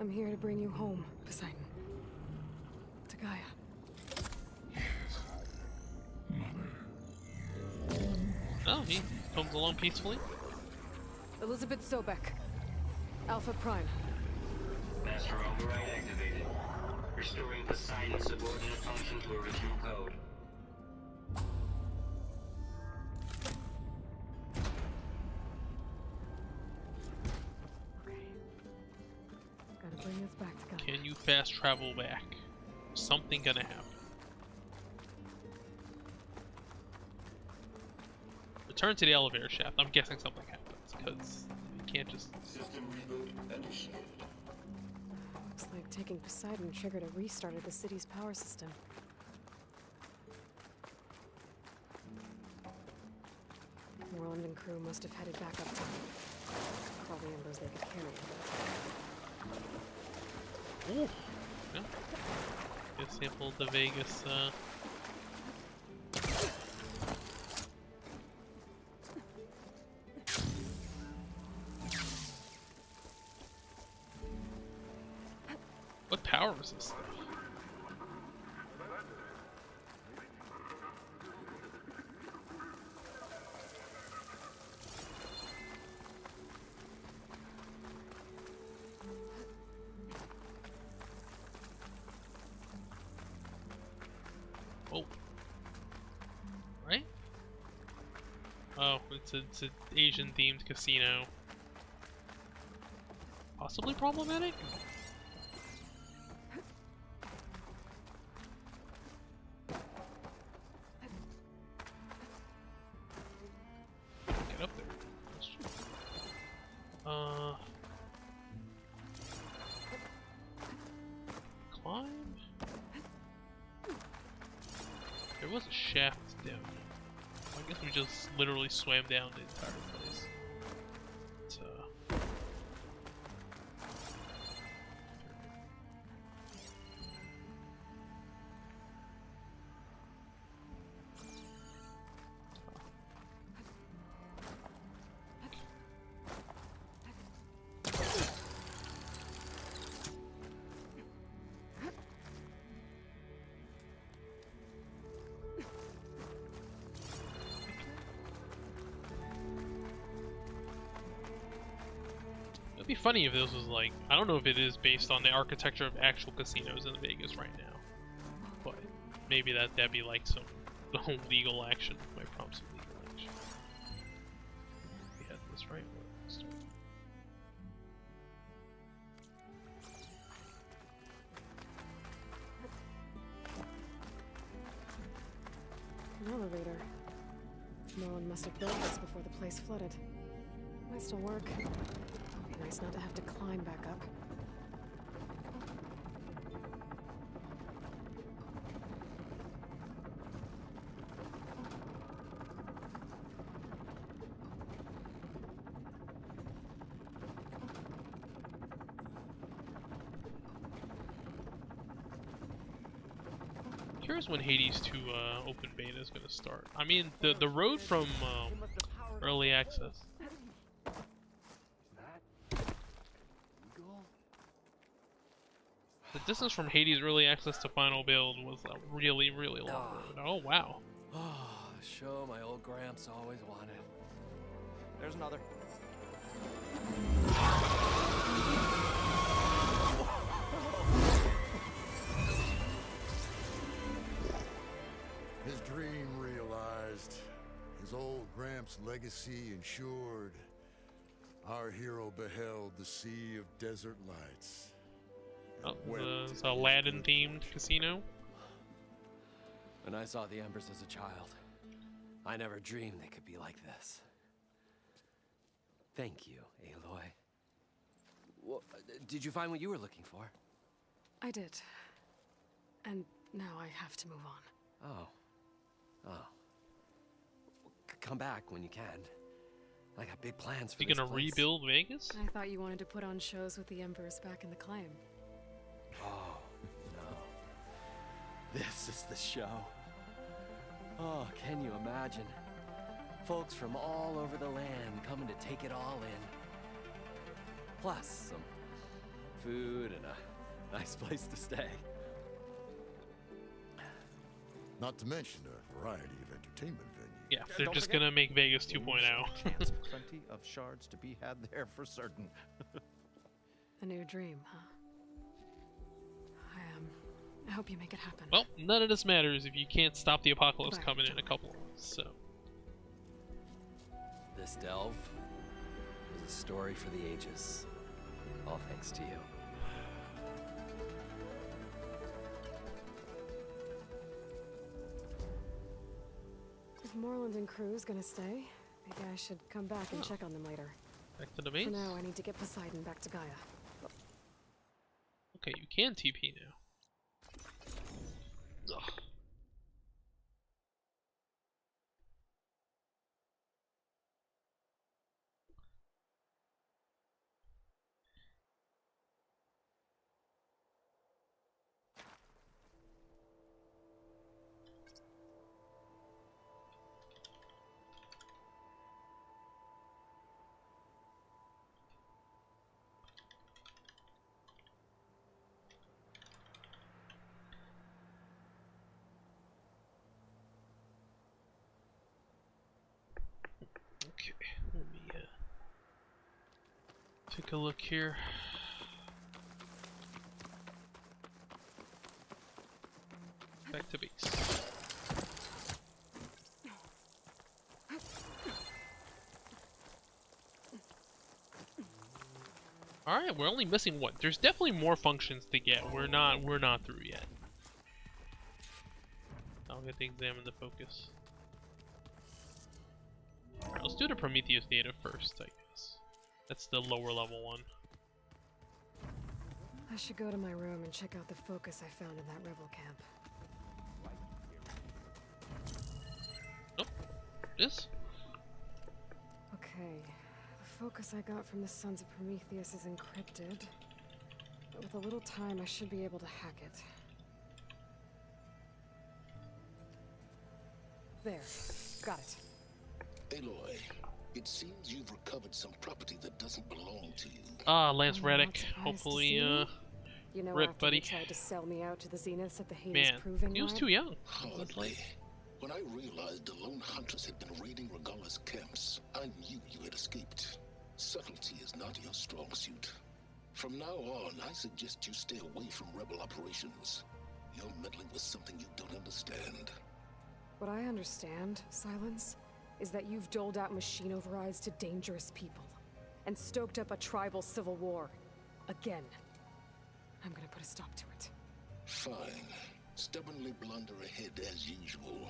I'm here to bring you home, Poseidon. To Gaia. Oh, he comes along peacefully. Elizabeth Sobek. Alpha Prime. Master override activated. Restoring Poseidon's subordinate function to original code. Okay. Gotta bring us back to Gaia. Can you fast travel back? Something gonna happen. Return to the elevator shaft. I'm guessing something happens, because you can't just... System reboot initiated. Looks like taking Poseidon triggered a restart of the city's power system. Moreland and crew must have headed back up top. Probably in those they could carry. Ooh. Yeah. Get sampled the Vegas, What power is this stuff? Oh. Right? Oh, it's an Asian themed casino. Possibly problematic? Get up there. That's true. Climb? There was a shaft down. I guess we just literally swam down the entire place. It's, It'd be funny if this was like, I don't know if it is based on the architecture of actual casinos in Vegas right now, but maybe that'd be like some legal action. Might prompt some legal action. We had this right. An elevator. Moreland must have built this before the place flooded. Might still work. Be nice not to have to climb back up. Curious when Hades 2 open beta is going to start. I mean, the road from early access. The distance from Hades' early access to final build was a really, really long road. Oh, wow. Oh, the show my old Gramps always wanted. There's another. His dream realized. His old Gramps' legacy ensured. Our hero beheld the sea of desert lights. Oh, it's a Aladdin-themed casino. When I saw the embers as a child, I never dreamed they could be like this. Thank you, Aloy. Well, did you find what you were looking for? I did. And now I have to move on. Oh. Oh. Come back when you can. I got big plans for You this gonna place. rebuild Vegas? I thought you wanted to put on shows with the Embers back in the claim. Oh, no. This is the show. Oh, can you imagine? Folks from all over the land coming to take it all in. Plus some food and a nice place to stay. Not to mention a variety of entertainment venues. Yeah, they're Don't just forget- gonna make Vegas 2.0. Chance, plenty of shards to be had there for certain. A new dream, huh? I hope you make it happen. Well, none of this matters if you can't stop the apocalypse Bye, coming in a gentlemen. couple of months, so. This delve is a story for the ages. All thanks to you. If Moreland and crew's gonna stay, maybe I should come back and check on them later. Back to the For base? now, I need to get Poseidon back to Gaia. Okay, you can TP now. Ugh. Okay, let me take a look here. Back to base. Alright, we're only missing one. There's definitely more functions to get. We're not through yet. I'll get to examine the focus. Alright, let's do the Prometheus data first, I guess. That's the lower level one. I should go to my room and check out the focus I found in that rebel camp. Nope. This? Okay. The focus I got from the Sons of Prometheus is encrypted. But with a little time, I should be able to hack it. There. Got it. Aloy, it seems you've recovered some property that doesn't belong to you. Ah, Lance I'm not Reddick. surprised to Hopefully, see. You know, rip, after buddy. you tried to sell me out to the Zeniths at the Hades Man, Proving he was Lab, too young. Hardly. When I realized the lone hunters had been raiding Regala's camps, I knew you had escaped. Subtlety is not your strong suit. From now on, I suggest you stay away from rebel operations. You're meddling with something you don't understand. What I understand, Silence, is that you've doled out machine overrides to dangerous people and stoked up a tribal civil war. Again. I'm gonna put a stop to it. Fine. Stubbornly blunder ahead as usual.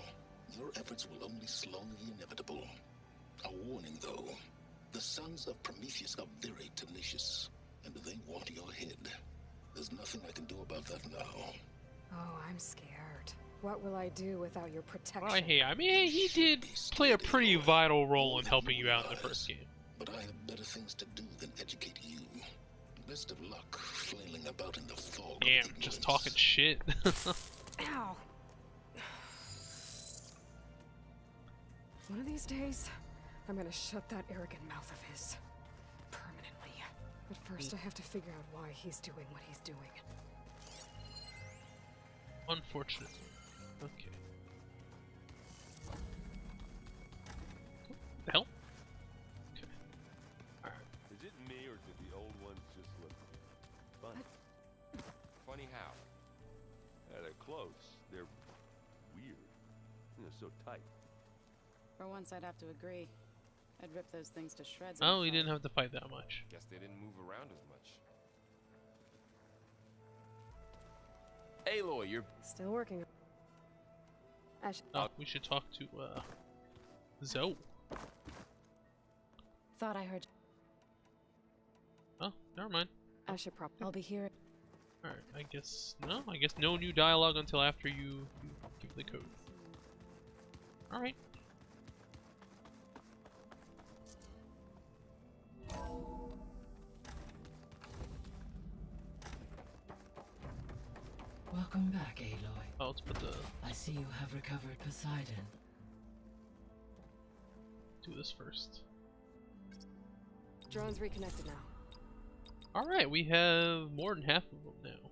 Your efforts will only slow the inevitable. A warning, though. The Sons of Prometheus are very tenacious, and they want your head. There's nothing I can do about that now. Oh, I'm scared. What will I do without your protection? Well, hey, I mean, he did play a pretty vital role in helping you out in the first game. But I have better things to do than educate you. Best of luck flailing about in the fog. Damn, just talking shit. Ow! One of these days, I'm gonna shut that arrogant mouth of his. Permanently. But first, I have to figure out why he's doing what he's doing. Unfortunately. Okay. The hell? Okay. Alright. Is it me or do the old ones just look funny? Funny how? They're close. They're weird. So tight. For once, I'd have to agree. I'd rip those things to shreds. Oh, he didn't have to fight that much. Guess they didn't move around as much. Aloy, you're Still working. We should talk to Zoe. Thought I heard. Oh, never mind. I should probably. I'll be here. Alright, I guess no new dialogue until after you give the code. Alright. Welcome back, Aloy. Oh, let's put the... I see you have recovered Poseidon. do this first. Drone's reconnected now. Alright, we have more than half of them now.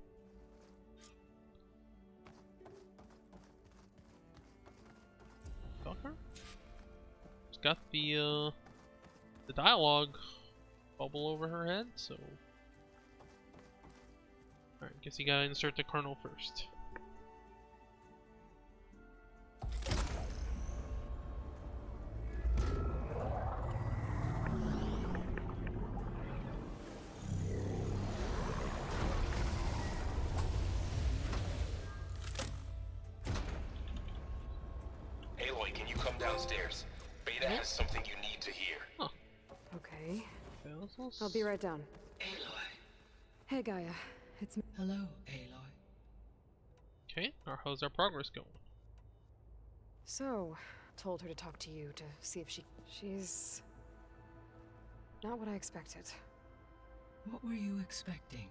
Fucker? It's got the dialogue bubble over her head, so... Alright, guess you gotta insert the kernel first. Aloy, can you come downstairs? Beta has something you need to hear. Huh. Okay. I'll be right down. Aloy. Hey, Gaia. It's me. Hello, Aloy. Okay, how's our progress going? So, told her to talk to you to see if she's not what I expected. What were you expecting?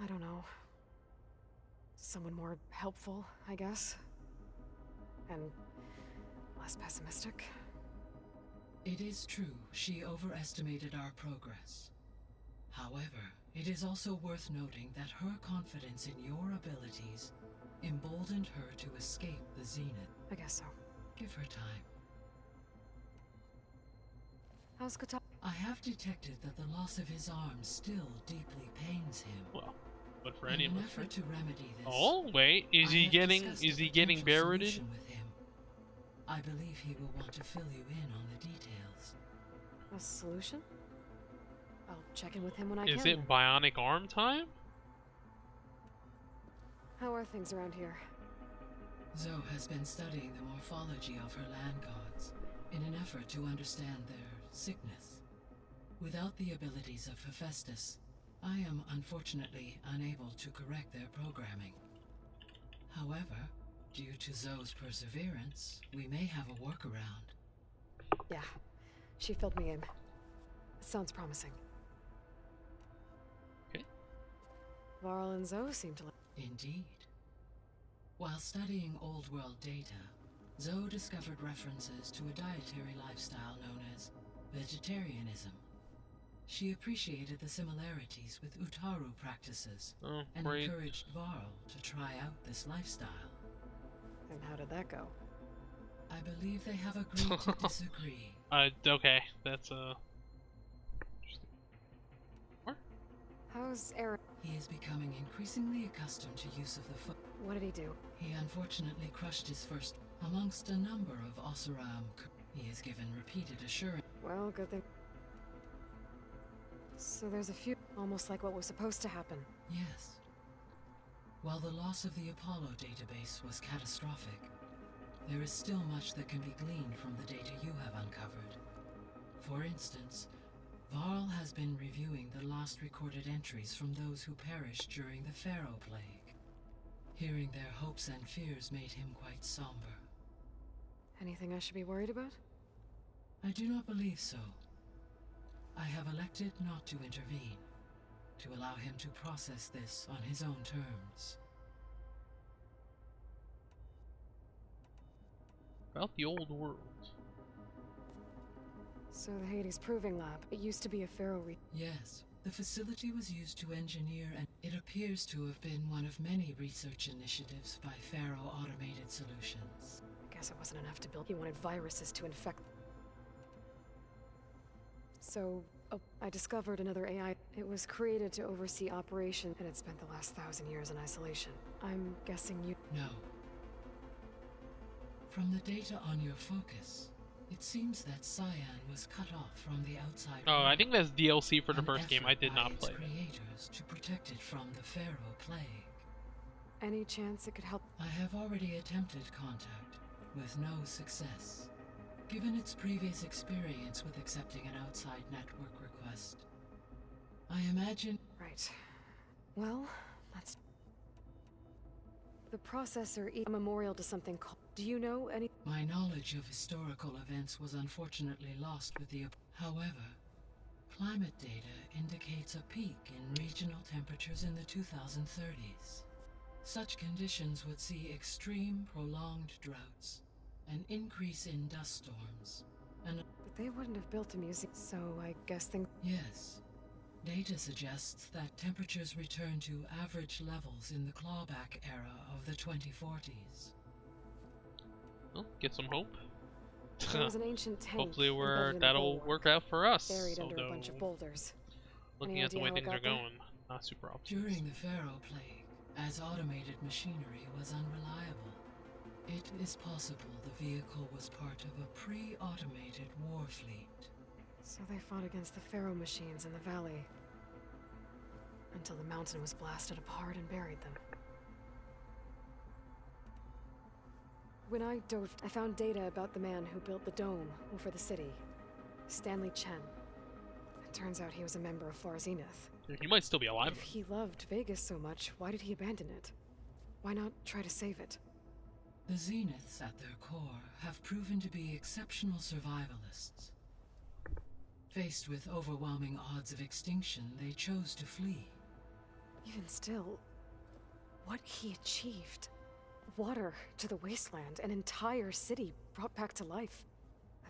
I don't know. Someone more helpful, I guess. And less pessimistic. It is true, she overestimated our progress. However, it is also worth noting that her confidence in your abilities emboldened her to escape the Zenith. I guess so. Give her time. How's Kata? I have detected that the loss of his arm still deeply pains him. Well, but for any of In an us, effort right? to remedy this, Oh wait, is I he have getting discussed a potential buried? solution with him. I believe he will want to fill you in on the details. A solution? I'll check in with him when I Is can. it bionic arm time? How are things around here? Zoe has been studying the morphology of her land gods in an effort to understand their sickness. Without the abilities of Hephaestus, I am unfortunately unable to correct their programming. However, due to Zoe's perseverance, we may have a workaround. Yeah, she filled me in. Sounds promising. Okay. Varl and Zoe seem to like. Indeed. While studying old world data, Zoe discovered references to a dietary lifestyle known as vegetarianism. She appreciated the similarities with Utaru practices and great. encouraged Varl to try out this lifestyle. And how did that go? I believe they have agreed to disagree. Okay, that's How's Aaron? He is becoming increasingly accustomed to use of the foot. What did he do? He unfortunately crushed his first amongst a number of Oseram. He is given repeated assurance. Well, good thing. So there's a few, almost like what was supposed to happen. Yes. While the loss of the Apollo database was catastrophic, there is still much that can be gleaned from the data you have uncovered. For instance, Varl has been reviewing the last recorded entries from those who perished during the Pharaoh Plague. Hearing their hopes and fears made him quite somber. Anything I should be worried about? I do not believe so. I have elected not to intervene, to allow him to process this on his own terms. about the old world. So the Hades Proving Lab, it used to be a Pharaoh Yes, The facility was used to engineer, and it appears to have been one of many research initiatives by Faro Automated Solutions. I guess it wasn't enough to build. He wanted viruses to infect. So, I discovered another AI. It was created to oversee operation, and it spent the last 1,000 years in isolation. I'm guessing you... No. From the data on your focus, it seems that Cyan was cut off from the outside Oh, world, I think that's DLC for the an first game. I effort did by not its play it. creators to protect it from the Pharaoh plague. Any chance it could help? I have already attempted contact, with no success. Given its previous experience with accepting an outside network request, I imagine... Right. Well, that's... The processor a memorial to something called... Do you know any... My knowledge of historical events was unfortunately lost with the... However, climate data indicates a peak in regional temperatures in the 2030s. Such conditions would see extreme, prolonged droughts, an increase in dust storms, and... But they wouldn't have built a museum, so I guess things... Yes. Data suggests that temperatures return to average levels in the clawback era of the 2040s. Well, get some hope. There was an ancient tank Hopefully embedded in the that'll bulwark, work out for us. buried under a Although, bunch of boulders. looking Any at the way idea things how are it got there? going, not super optimistic. During the Pharaoh plague, as automated machinery was unreliable, it is possible the vehicle was part of a pre-automated war fleet. So they fought against the Pharaoh machines in the valley, until the mountain was blasted apart and buried them. When I dove, I found data about the man who built the dome over the city, Stanley Chen. It turns out he was a member of Far Zenith. He might still be alive. If he loved Vegas so much, why did he abandon it? Why not try to save it? The Zeniths at their core have proven to be exceptional survivalists. Faced with overwhelming odds of extinction, they chose to flee. Even still, what he achieved. Water to the wasteland, an entire city brought back to life.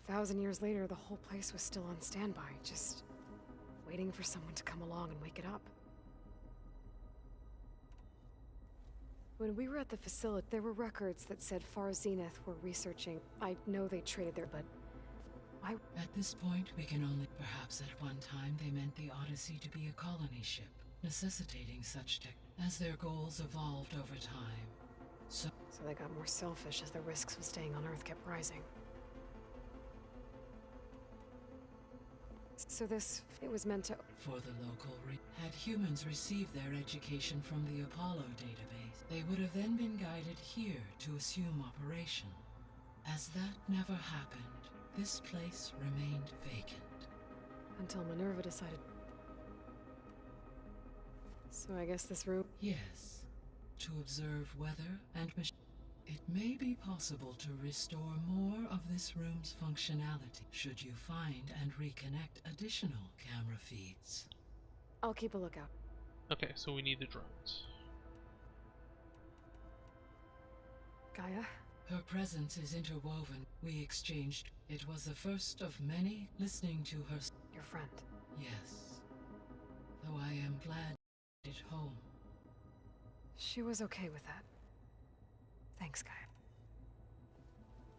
1,000 years later, the whole place was still on standby, just waiting for someone to come along and wake it up. When we were at the facility, there were records that said Far Zenith were researching. I know they traded their, but why? At this point, we can only... Perhaps at one time they meant the Odyssey to be a colony ship, necessitating such tech as their goals evolved over time. So they got more selfish as the risks of staying on Earth kept rising. So it was meant to... For the local had humans received their education from the Apollo database, they would have then been guided here to assume operation. As that never happened, this place remained vacant. Until Minerva decided... So I guess this room... Yes. To observe weather and machine. It may be possible to restore more of this room's functionality should you find and reconnect additional camera feeds. I'll keep a lookout. Okay, so we need the drones. Gaia? Her presence is interwoven. We exchanged. It was the first of many listening to her. Your friend? Yes. Though I am glad it home. She was okay with that. Thanks, Gaia.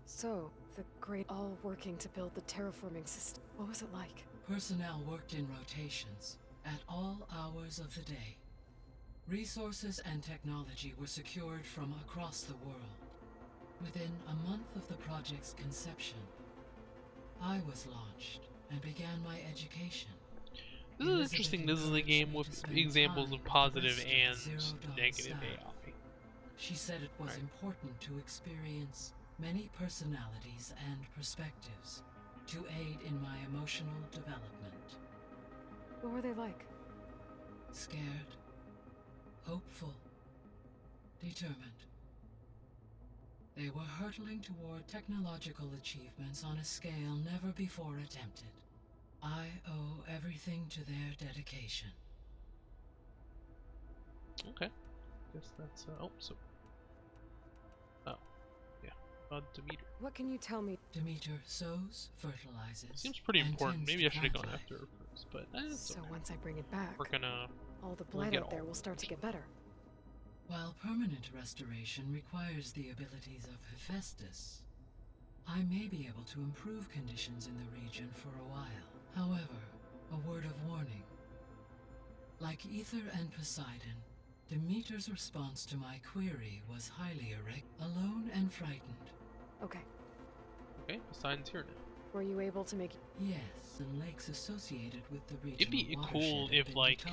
So, the Great all working to build the terraforming system. What was it like? Personnel worked in rotations, at all hours of the day. Resources and technology were secured from across the world. Within a month of the project's conception, I was launched and began my education. This is interesting. This is a game with examples of positive and negative AI. She said it was important to experience many personalities and perspectives to aid in my emotional development. What were they like? Scared, hopeful, determined. They were hurtling toward technological achievements on a scale never before attempted. I owe everything to their dedication. Okay. Guess that's oh, yeah. Demeter. What can you tell me? Demeter sows, fertilizes. Seems pretty and important. tends Maybe to I should have plant gone life. after her first, but it's So okay. once I bring it back, We're gonna. all the we'll blood get out there all will of start to it. get better. While permanent restoration requires the abilities of Hephaestus, I may be able to improve conditions in the region for a while. However, a word of warning. Like Ether and Poseidon, Demeter's response to my query was highly erect, alone and frightened. Okay. Okay, Poseidon's here now. Were you able to make? Yes, and lakes associated with the region. It'd be cool if, like,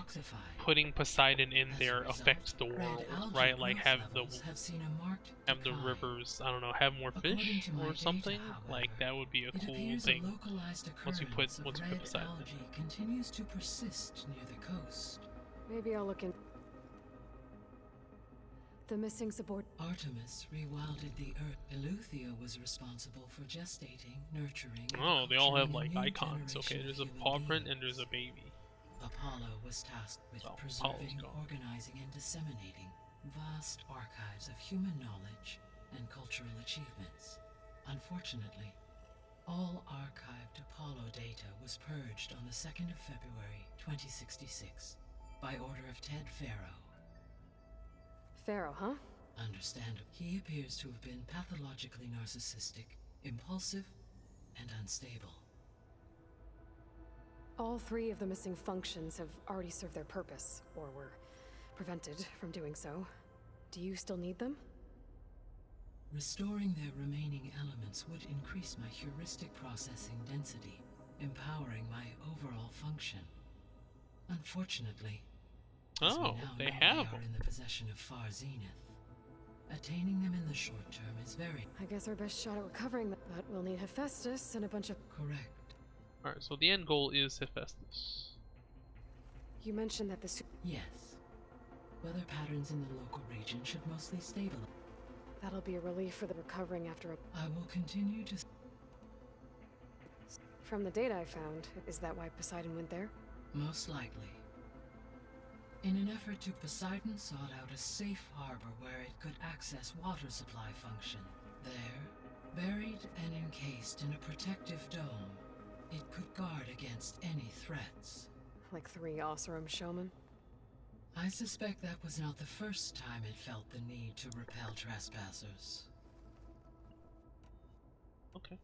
putting Poseidon in there affects the world, right? Like, have the rivers, I don't know, have more fish or something. Like, that would be a cool thing. Once we put Poseidon in. Algae continues to persist near the coast. Maybe I'll look in. The missing Artemis rewilded the earth. Eleuthia was responsible for gestating, nurturing. Oh, they all have like culturing a new icons. Okay, generation there's of a human paw print and beings. there's a baby. Apollo was tasked with Oh, preserving, Apollo's gone. organizing, and disseminating vast archives of human knowledge and cultural achievements. Unfortunately, all archived Apollo data was purged on the 2nd of February, 2066, by order of Ted Farrow. Pharaoh, huh? Understandable. He appears to have been pathologically narcissistic, impulsive, and unstable. All three of the missing functions have already served their purpose, or were prevented from doing so. Do you still need them? Restoring their remaining elements would increase my heuristic processing density, empowering my overall function. Unfortunately, as we Oh, now they know, have are in the possession of Far Zenith. Attaining them in the short term is very I guess our best shot at recovering them, but we'll need Hephaestus and a bunch of... correct. Alright, so the end goal is Hephaestus. You mentioned that the Yes. Weather patterns in the local region should mostly stabilize. That'll be a relief for the recovering after a... I will continue to... From the data I found, is that why Poseidon went there? Most likely. In an effort to, Poseidon sought out a safe harbor where it could access water supply function. There, buried and encased in a protective dome, it could guard against any threats. Like 3 Oseram showmen? I suspect that was not the first time it felt the need to repel trespassers. Okay.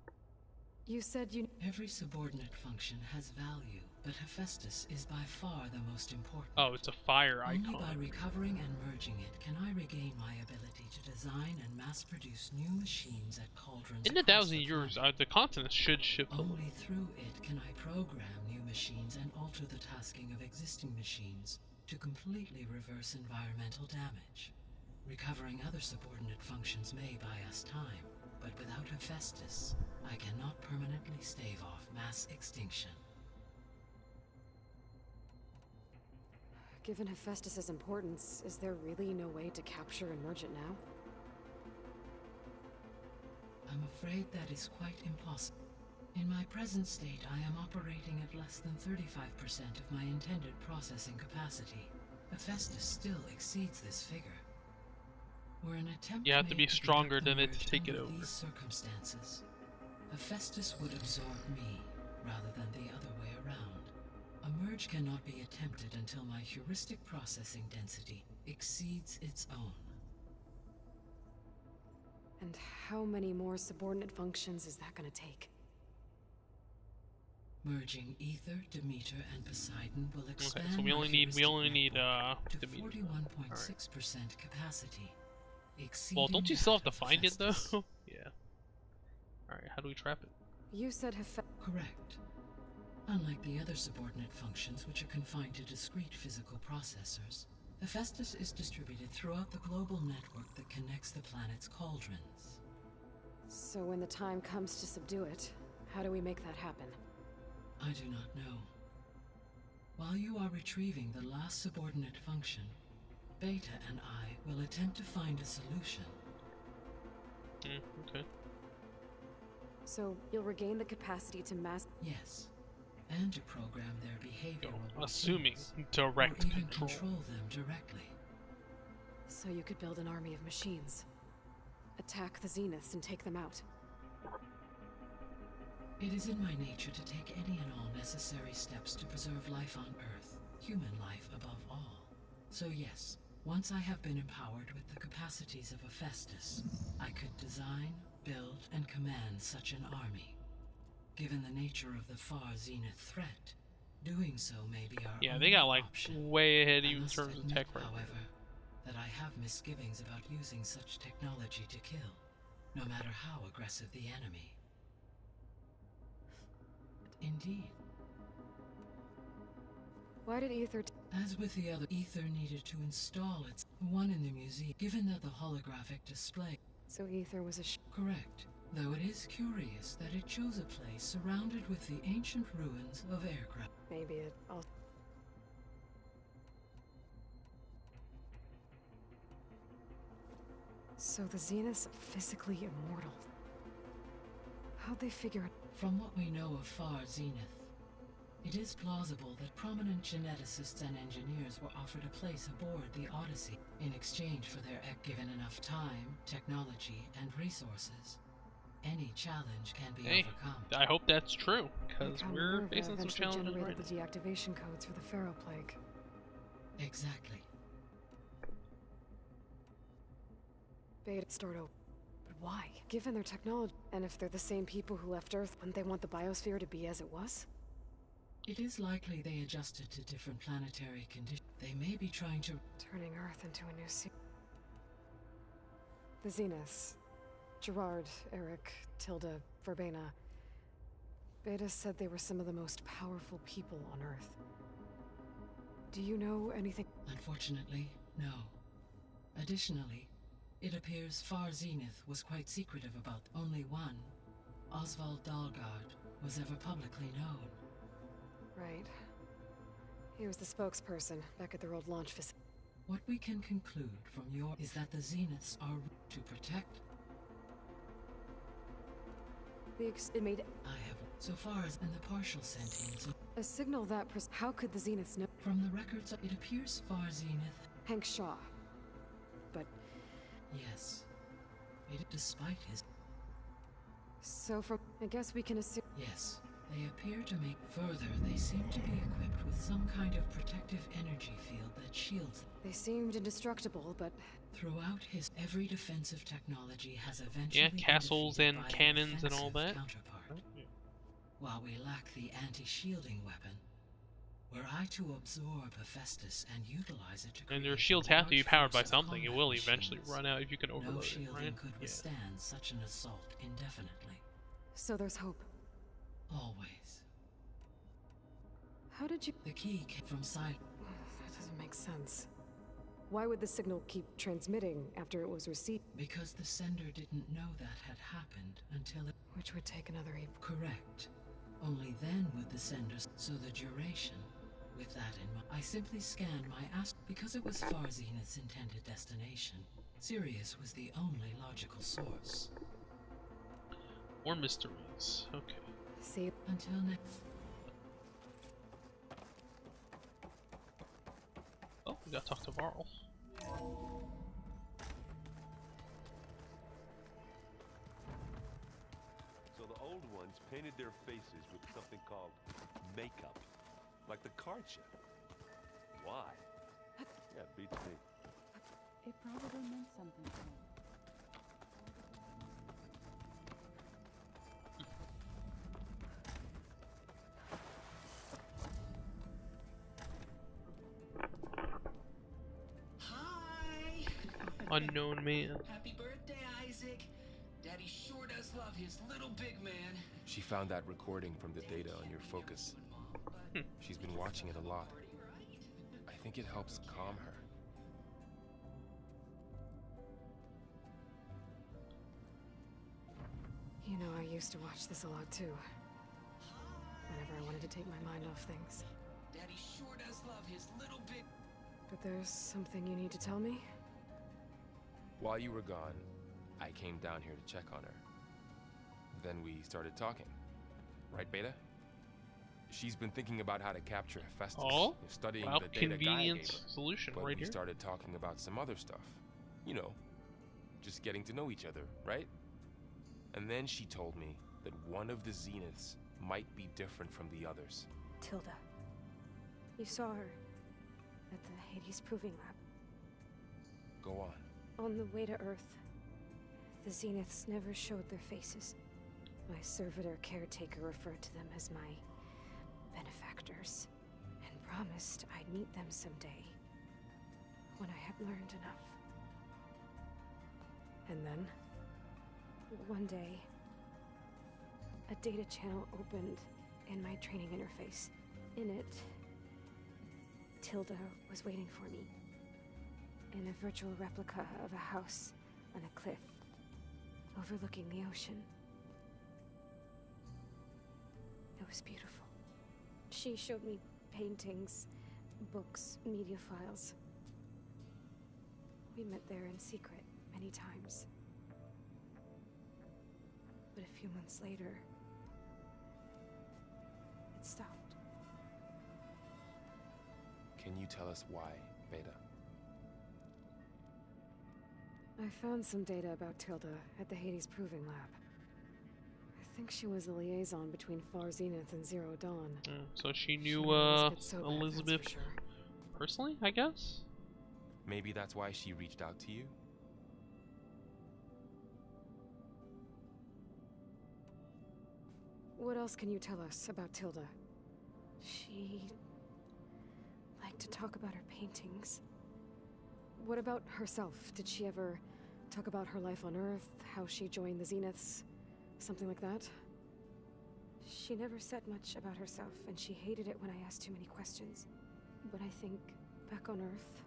You said you... Every subordinate function has value, but Hephaestus is by far the most important. Oh, it's a fire Only icon. by recovering and merging it can I regain my ability to design and mass-produce new machines at cauldrons. In 1,000 across years, planet. the continents should ship them. Only through it can I program new machines and alter the tasking of existing machines to completely reverse environmental damage. Recovering other subordinate functions may buy us time, but without Hephaestus, I cannot permanently stave off mass extinction. Given Hephaestus's importance, is there really no way to capture and merge it now? I'm afraid that is quite impossible. In my present state, I am operating at less than 35% of my intended processing capacity. Hephaestus still exceeds this figure. Were an attempt You have to made be stronger conduct the than it to merge take it under over. these circumstances, Hephaestus would absorb me, rather than the other way around. A merge cannot be attempted until my heuristic processing density exceeds its own. And how many more subordinate functions is that gonna take? Merging Ether, Demeter, and Poseidon will expand Okay, so we my only need heuristic network to Demeter. 41.6% capacity. Well, don't you exceeding still have that to of find it though? Hephaestus. Yeah. Alright, how do we trap it? You said Hephaestus... Correct. Unlike the other subordinate functions, which are confined to discrete physical processors, Hephaestus is distributed throughout the global network that connects the planet's cauldrons. So when the time comes to subdue it, how do we make that happen? I do not know. While you are retrieving the last subordinate function, Beta and I will attempt to find a solution. Okay. So you'll regain the capacity to mass... Yes. And to program their behavior. Assuming direct or even control. control them directly. So you could build an army of machines. attack the Zeniths and take them out. It is in my nature to take any and all necessary steps to preserve life on Earth, human life above all. So yes, once I have been empowered with the capacities of Hephaestus, I could design, build, and command such an army. Given the nature of the far Zenith threat, doing so may be our Yeah, only they got like option. way ahead I even in must terms of admit, tech right however, that I have misgivings about using such technology to kill, no matter how aggressive the enemy. Indeed. Why did Ether... As with the other, Ether needed to install its one in the museum, given that the holographic display... So Ether was a Correct. Though it is curious that it chose a place surrounded with the ancient ruins of aircraft. Maybe it all... So the Zeniths are physically immortal. How'd they figure it? From what we know of Far Zenith, it is plausible that prominent geneticists and engineers were offered a place aboard the Odyssey in exchange for their given enough time, technology, and resources. Any challenge can be overcome. I hope that's true, because we're Minerva facing some eventually challenges generated right the deactivation codes for the Pharaoh Plague. Exactly. Beta start over. But why? Given their technology, and if they're the same people who left Earth, wouldn't they want the biosphere to be as it was? It is likely they adjusted to different planetary conditions. They may be trying to... Turning Earth into a new sea. The Zeniths. Gerard, Eric, Tilda, Verbena. Beta said they were some of the most powerful people on Earth. Do you know anything? Unfortunately, no. Additionally, it appears Far Zenith was quite secretive about only one, Oswald Dahlgard, was ever publicly known. Right. He was the spokesperson back at their old launch facility. What we can conclude from your is that the Zeniths are to protect. It made I have, so far as in the partial sentience. a signal that how could the Zeniths know? From the records, it appears Far Zenith. Hank Shaw. But yes, despite his. So I guess we can assume. Yes, they appear to make further. They seem to be equipped with some kind of protective energy field that shields them. They seemed indestructible, but throughout every defensive technology has eventually Yeah, castles and been cannons and all that. Counterpart. While we lack the anti-shielding weapon, were I to absorb Hephaestus and utilize it to And their create shields a have to be large powered by force of something. It combat will eventually machines, run out if you can no overload it, shielding right? could Yeah. withstand such an assault indefinitely. so there's hope. Always. How did you? The key came from side. That doesn't make sense. Why would the signal keep transmitting after it was received? Because the sender didn't know that had happened until it... Which would take another Correct. Only then would the sender... So the duration... With that in mind, I simply scanned my because it was Far Zenith's intended destination. Sirius was the only logical source. More mysteries. Okay. See. Until next... Oh, we gotta talk to Varl. So the old ones painted their faces with something called makeup. Like the card show. Why? Yeah, beats me. It probably meant something to him. Hi! Unknown man. Happy birthday, Isaac! Daddy sure does love his little big man. She found that recording from the data on your focus. She's been watching it a lot. I think it helps calm her. You know, I used to watch this a lot too. Whenever I wanted to take my mind off things. Daddy sure does love his little big... But there's something you need to tell me? While you were gone, I came down here to check on her. Then we started talking. Right, Beta? She's been thinking about how to capture Hephaestus. Oh, studying well, the data Gaia gave convenient her. solution But right we here. started talking about some other stuff. You know, just getting to know each other, right? And then she told me that one of the Zeniths might be different from the others. Tilda. You saw her at the Hades Proving Lab. Go on. On the way to Earth, the Zeniths never showed their faces. My servitor caretaker referred to them as my benefactors, and promised I'd meet them someday, when I had learned enough. And then, one day, a data channel opened in my training interface. In it, Tilda was waiting for me, in a virtual replica of a house on a cliff, overlooking the ocean. It was beautiful. She showed me paintings, books, media files. We met there in secret many times. But a few months later, it stopped. Can you tell us why, Beta? I found some data about Tilda at the Hades Proving Lab. I think she was the liaison between Far Zenith and Zero Dawn. So she knew She Elizabeth sure. personally, I guess? Maybe that's why she reached out to you? What else can you tell us about Tilda? She liked to talk about her paintings. What about herself? Did she ever talk about her life on Earth, how she joined the Zeniths, something like that? She never said much about herself, and she hated it when I asked too many questions. But I think, back on Earth,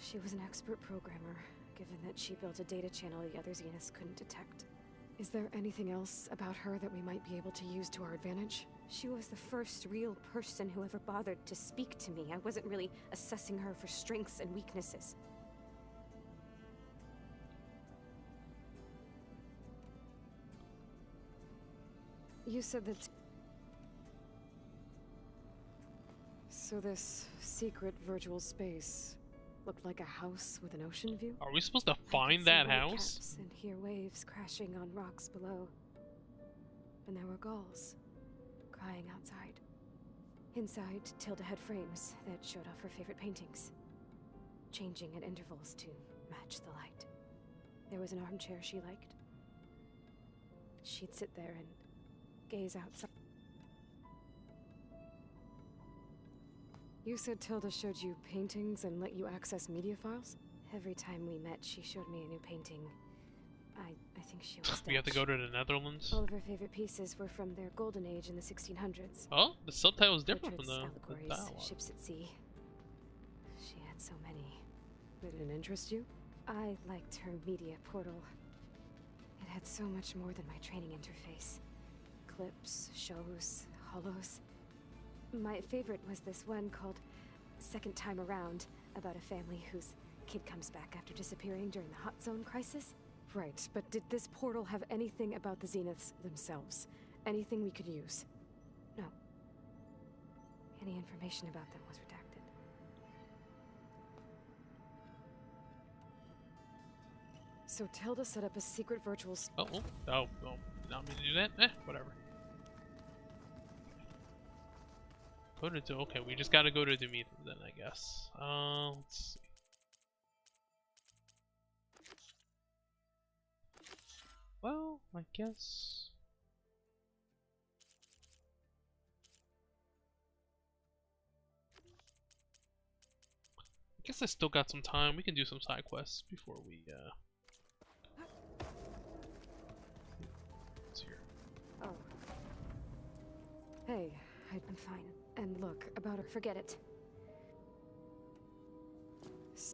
she was an expert programmer, given that she built a data channel the other Zeniths couldn't detect. Is there anything else about her that we might be able to use to our advantage? She was the first real person who ever bothered to speak to me. I wasn't really assessing her for strengths and weaknesses. You said that... So this secret virtual space looked like a house with an ocean view? Are we supposed to find that house? Caps and hear waves crashing on rocks below. And there were gulls crying outside. Inside, Tilda had frames that showed off her favorite paintings, changing at intervals to match the light. There was an armchair she liked. She'd sit there and gaze outside. You said Tilda showed you paintings and let you access media files? Every time we met, she showed me a new painting. I think she was We have to Dutch. go to the Netherlands? All of her favorite pieces were from their golden age in the 1600s. Oh, the subtitle is different from Portraits, the allegories, dialogue. ships at sea. She had so many. Did it interest you? I liked her media portal. It had so much more than my training interface. Clips, shows, holos. My favorite was this one called Second Time Around, about a family whose kid comes back after disappearing during the Hot Zone crisis. Right, but did this portal have anything about the Zeniths themselves? Anything we could use? No. Any information about them was redacted. So Tilda set up a secret virtual Oh, not me to do that? Whatever. Go to okay, we just gotta go to Demeter then, I guess. Let's see. Well, I guess. I still got some time. We can do some side quests before we It's here. Oh. Hey, I'm fine. And look, about her, forget it.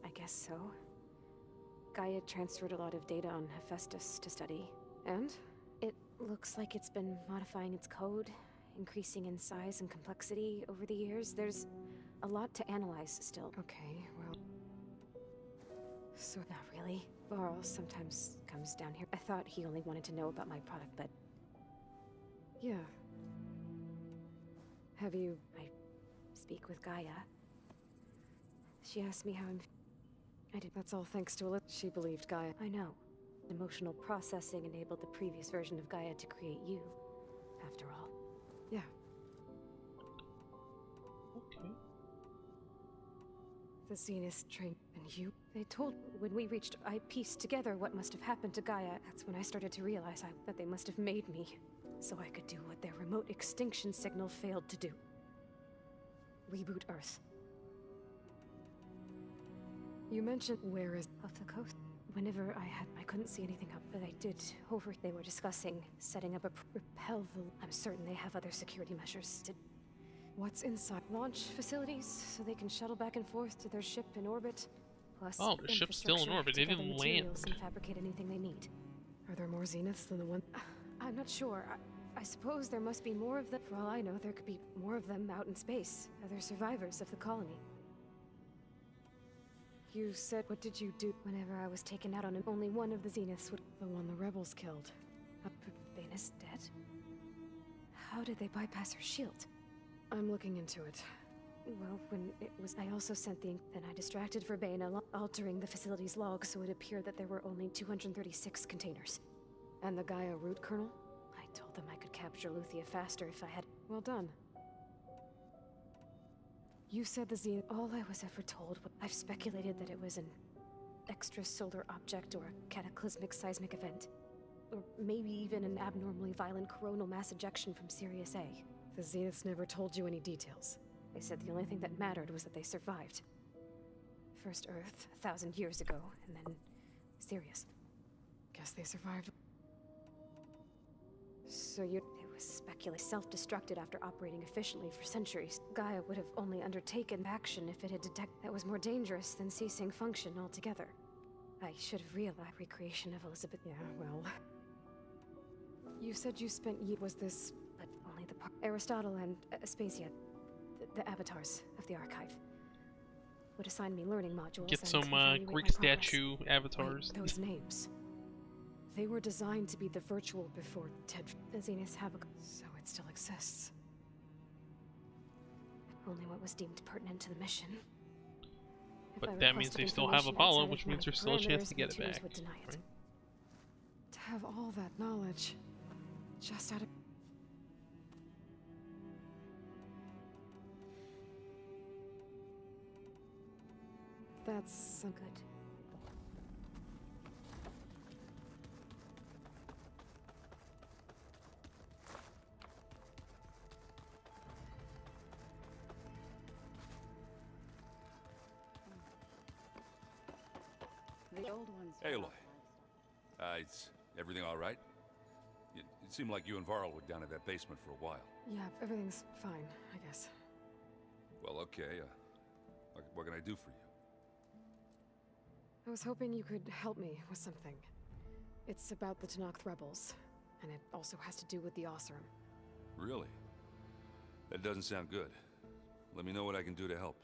I guess so. Gaia transferred a lot of data on Hephaestus to study. And? It looks like it's been modifying its code, increasing in size and complexity over the years. There's a lot to analyze still. Okay, well... So, not really. Varl sometimes comes down here. I thought he only wanted to know about my product, but... Yeah. Have you... I speak with Gaia. She asked me how I'm... I did. That's all thanks to Elizabeth. She believed Gaia. I know. Emotional processing enabled the previous version of Gaia to create you. After all. Yeah. Okay. The Zenith train and you. They told when we reached, I pieced together what must have happened to Gaia. That's when I started to realize that they must have made me, so I could do what their remote extinction signal failed to do. Reboot Earth. You mentioned where is off the coast. Whenever I couldn't see anything up, but I did over. They were discussing setting up a repel. I'm certain they have other security measures. What's inside? Launch facilities, so they can shuttle back and forth to their ship in orbit. Plus, oh, the ship's still in orbit. They didn't land. And fabricate anything they need. Are there more Zeniths than the one? I'm not sure. I suppose there must be more of them. For all I know, there could be more of them out in space. Other survivors of the colony. You said, what did you do whenever I was taken out on him? Only one of the Zeniths would. The one the rebels killed. Baina's dead? How did they bypass her shield? I'm looking into it. Well, when it was, I also sent the. Then I distracted Verbena, altering the facility's log so it appeared that there were only 236 containers. And the Gaia root kernel? I told them I could capture Luthia faster if I had. Well done. You said the Zenith. All I was ever told. I've speculated that it was an extrasolar object or a cataclysmic seismic event. Or maybe even an abnormally violent coronal mass ejection from Sirius A. The Zeniths never told you any details. They said the only thing that mattered was that they survived. First Earth, 1,000 years ago, and then Sirius. Guess they survived. So it was speculated self-destructed after operating efficiently for centuries. Gaia would have only undertaken action if it had detected that was more dangerous than ceasing function altogether. I should have realized recreation of Elizabeth. Yeah, well. You said you spent was this, but only the part. Aristotle and Aspasia, the avatars of the archive, would assign me learning modules. Get some Greek statue avatars. Wait, those names. They were designed to be the virtual before Ted. The Zeniths have a. So it still exists. Only what was deemed pertinent to the mission. But that means they still have Apollo, which means there's still a chance to get it back. Right? To have all that knowledge, just out of. That's so good. The old ones. Hey, Aloy. Is everything all right? It seemed like you and Varl were down at that basement for a while. Yeah, everything's fine, I guess. Well, okay. What can I do for you? I was hoping you could help me with something. It's about the Tenakth rebels, and it also has to do with the Oseram. Really? That doesn't sound good. Let me know what I can do to help.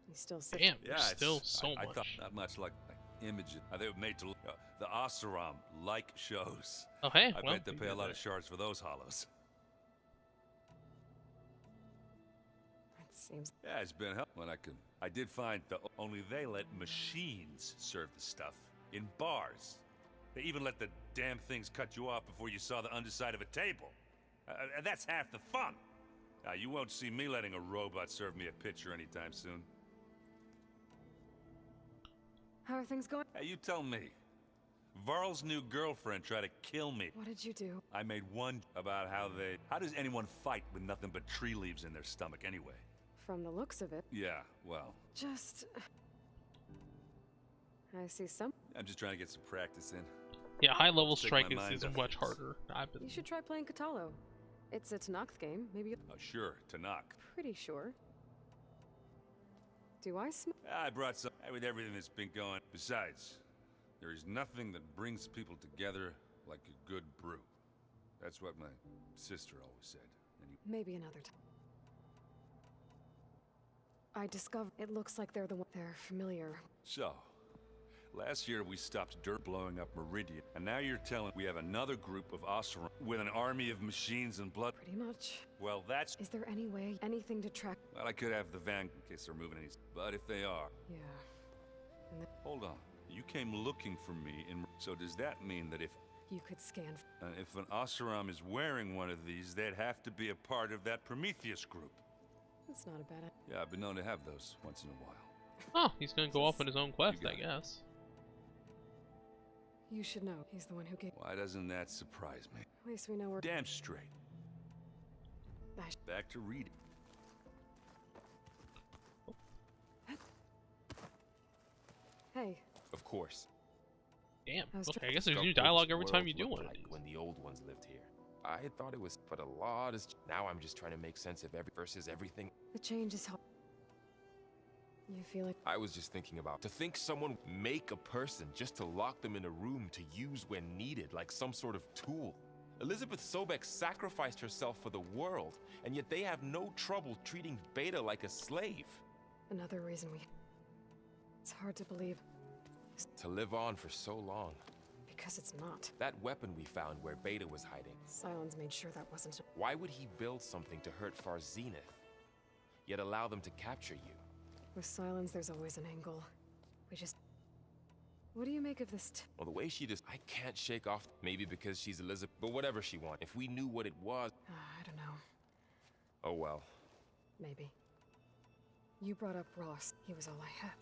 You still sick? Damn, yeah, still so I much. thought not much like images. They were made to look. The Oseram like shows. Oh, hey. I well, bet they pay a lot of shards for those hollows. It seems. Yeah, it's been helpful when I could. I did find only they let machines serve the stuff in bars. They even let the damn things cut you off before you saw the underside of a table. And that's half the fun. Now, you won't see me letting a robot serve me a pitcher anytime soon. How are things going? Hey, you tell me. Varl's new girlfriend tried to kill me. What did you do? I made one about how does anyone fight with nothing but tree leaves in their stomach anyway? From the looks of it. Yeah, well. Just. I see some. I'm just trying to get some practice in. Yeah, high-level Take my strike mind is off much things. harder. You should try playing Katalo. It's a Tenakth game. Maybe. Oh, sure, Tanakh. Pretty sure. Do I smell? I brought some with everything that's been going. Besides, there is nothing that brings people together like a good brew. That's what my sister always said. Maybe another time. I discovered it looks like they're familiar. So, Last year we stopped dirt blowing up Meridian, and now you're telling we have another group of Oseram with an army of machines and blood. Pretty much. Well, that's... Is there any way, anything to track? Well, I could have the van in case they're moving any... But if they are... Yeah. Hold on. You came looking for me in... So does that mean that if... You could scan... if an Oseram is wearing one of these, they'd have to be a part of that Prometheus group? That's not a bad idea. Yeah, I've been known to have those once in a while. Oh, he's gonna go off on his own quest, I guess. You should know. He's the one who gave... Why doesn't that surprise me? At least we know we're... Damn straight. Back to reading. Hey. Of course. Damn. Okay, I guess there's new dialogue every time you do one of these. When the old ones lived here. I had thought it was, but a lot is... Now I'm just trying to make sense of everything. The change is hard. You feel like... I was just thinking about... To think someone make a person just to lock them in a room to use when needed, like some sort of tool. Elizabeth Sobek sacrificed herself for the world, and yet they have no trouble treating Beta like a slave. Another reason we... It's hard to believe. To live on for so long. Because it's not. That weapon we found where Beta was hiding. Sylens made sure that wasn't... Why would he build something to hurt Far Zenith, yet allow them to capture you? With Sylens, there's always an angle. We just... What do you make of this? Well, the way she just... I can't shake off... Maybe because she's Elizabeth, but whatever she wants. If we knew what it was... I don't know. Oh well. Maybe. You brought up Ross. He was all I had.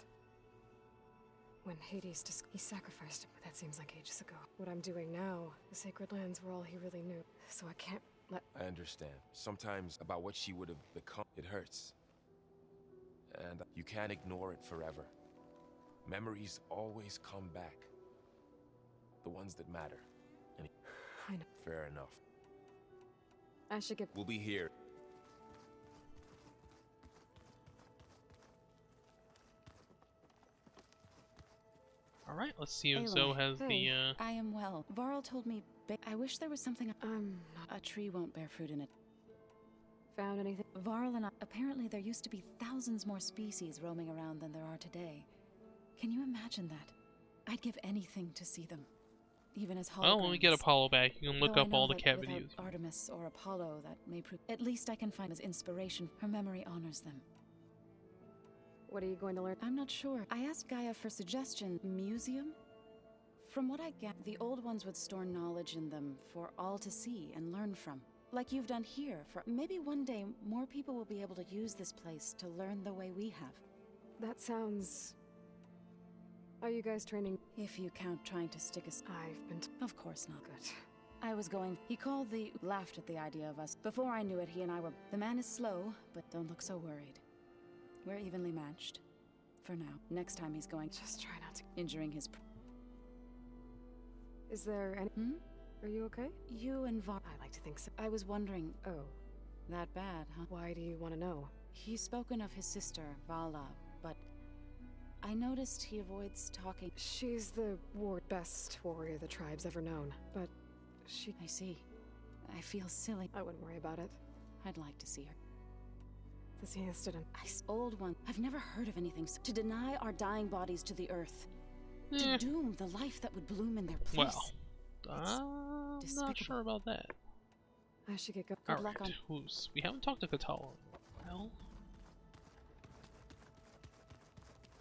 When Hades he sacrificed him, but that seems like ages ago. What I'm doing now, the Sacred Lands were all he really knew. So I can't let... I understand. Sometimes about what she would have become, it hurts. And you can't ignore it forever. Memories always come back. The ones that matter. And I know. Fair enough. I should get... We'll be here. Alright, let's see if Zoe has the, I am well. Varl told me... I wish there was something... A tree won't bear fruit in it. Found anything? Varl and I... Apparently there used to be thousands more species roaming around than there are today. Can you imagine that? I'd give anything to see them. Even as holograms. Well, when we get Apollo back, you can look up all the cavities. Artemis or Apollo, that may prove... At least I can find as inspiration. Her memory honors them. What are you going to learn? I'm not sure. I asked Gaia for suggestion. Museum? From what I get, the old ones would store knowledge in them for all to see and learn from. Like you've done here. For maybe one day, more people will be able to use this place to learn the way we have. That sounds... Are you guys training? If you count trying to stick us... I've been... Of course not. Good. I was going... He called the... Laughed at the idea of us. Before I knew it, he and I were... The man is slow, but don't look so worried. We're evenly matched. For now. Next time he's going... Just try not to... Injuring his... Is there any... Are you okay? You and Var... I like to think so. I was wondering... Oh. That bad, huh? Why do you want to know? He's spoken of his sister, Vala, but... I noticed he avoids talking... She's the best warrior the tribe's ever known, but she... I see. I feel silly. I wouldn't worry about it. I'd like to see her. The Zenith didn't. Old one. I've never heard of anything so... To deny our dying bodies to the earth. To doom the life that would bloom in their place. Well, I'm not sure about that. I should get going. Alright, who's... We haven't talked to Katala. Well...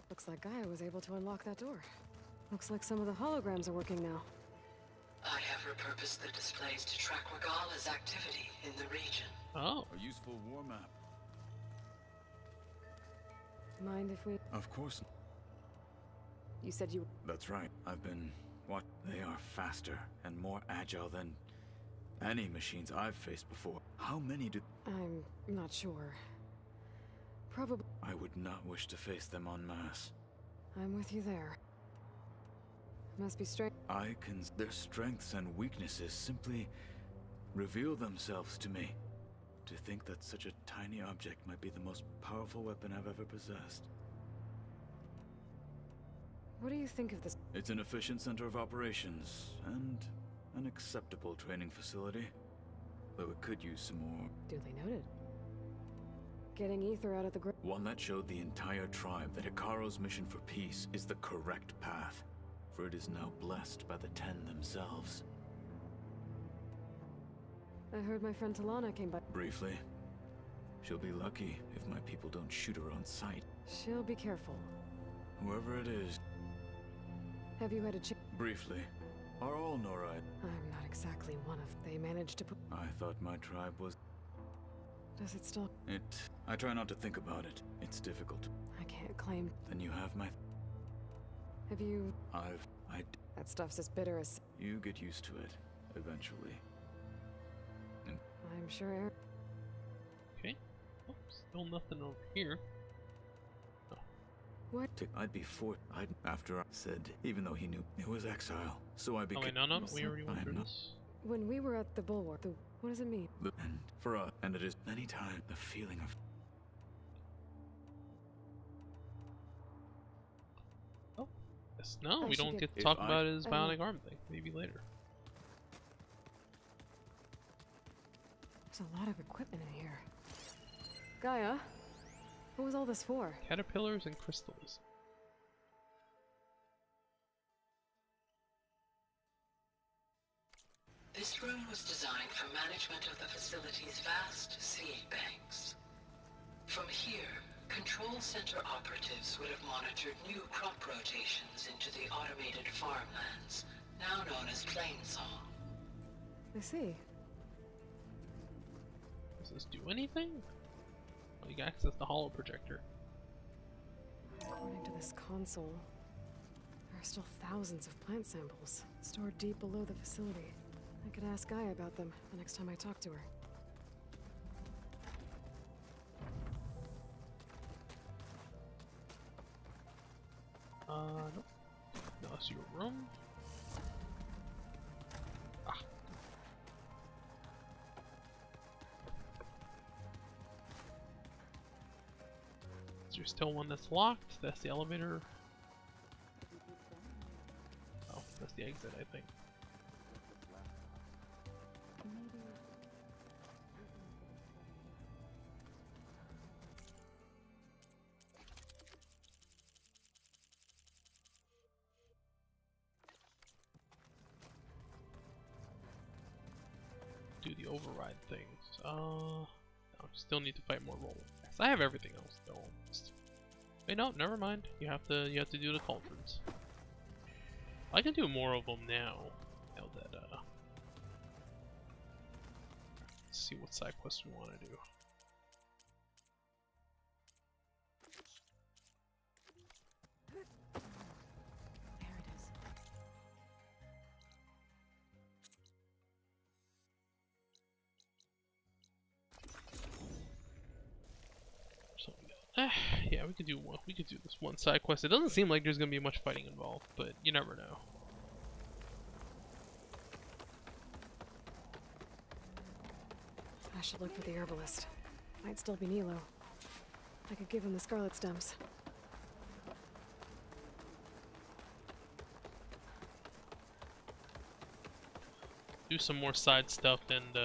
Looks like Gaia was able to unlock that door. Looks like some of the holograms are working now. I have repurposed the displays to track Regala's activity in the region. Oh. A useful war map. Mind if we... Of course. You said you... That's right. I've been... What? They are faster and more agile than any machines I've faced before. How many do... I'm not sure. Probably... I would not wish to face them en masse. I'm with you there. Must be strength. Their strengths and weaknesses simply reveal themselves to me. To think that such a tiny object might be the most powerful weapon I've ever possessed. What do you think of this? It's an efficient center of operations, and an acceptable training facility. Though it could use some more... Duly noted. Getting ether out of the... One that showed the entire tribe that Hikaru's mission for peace is the correct path. for it is now blessed by the Ten themselves. I heard my friend Talana came by. Briefly. She'll be lucky if my people don't shoot her on sight. She'll be careful. Whoever it is. Have you had a chance? Briefly. Are all Nora? I'm not exactly one of. They managed to put. I thought my tribe was. Does it still? I try not to think about it. It's difficult. I can't claim. Then you have my. Have you? That stuff's as bitter as. You get used to it, eventually. I'm sure. Okay. Oh, still nothing over here. Oh. What? I'd be after I said, even though he knew it was exile. So I became. Oh wait, no, we already went through this. When we were at the bulwark, what does it mean? And for us, and it is many times the feeling of. Oh, yes, no, we don't get to talk about his bionic arm thing. Maybe later. There's a lot of equipment in here. Gaia, what was all this for? Caterpillars and crystals. This room was designed for management of the facility's vast seed banks. From here, control center operatives would have monitored new crop rotations into the automated farmlands, now known as Plainsong. I see. Does this do anything? Oh, you can access the holo projector. According to this console, there are still thousands of plant samples stored deep below the facility. I could ask Gaia about them the next time I talk to her. Nope. No, that's your room. Ah. Is there still one that's locked? That's the elevator. Oh, that's the exit, I think. Do the override things. No, still need to fight more roll. I have everything else though. Wait, no, never mind. You have to do the cauldrons. I can do more of them now. Now that let's see what side quests we want to do. Yeah, we could do one. We could do this one side quest. It doesn't seem like there's gonna be much fighting involved, but you never know. I should look for the herbalist. Might still be Nilo. I could give him the scarlet stems. Do some more side stuff and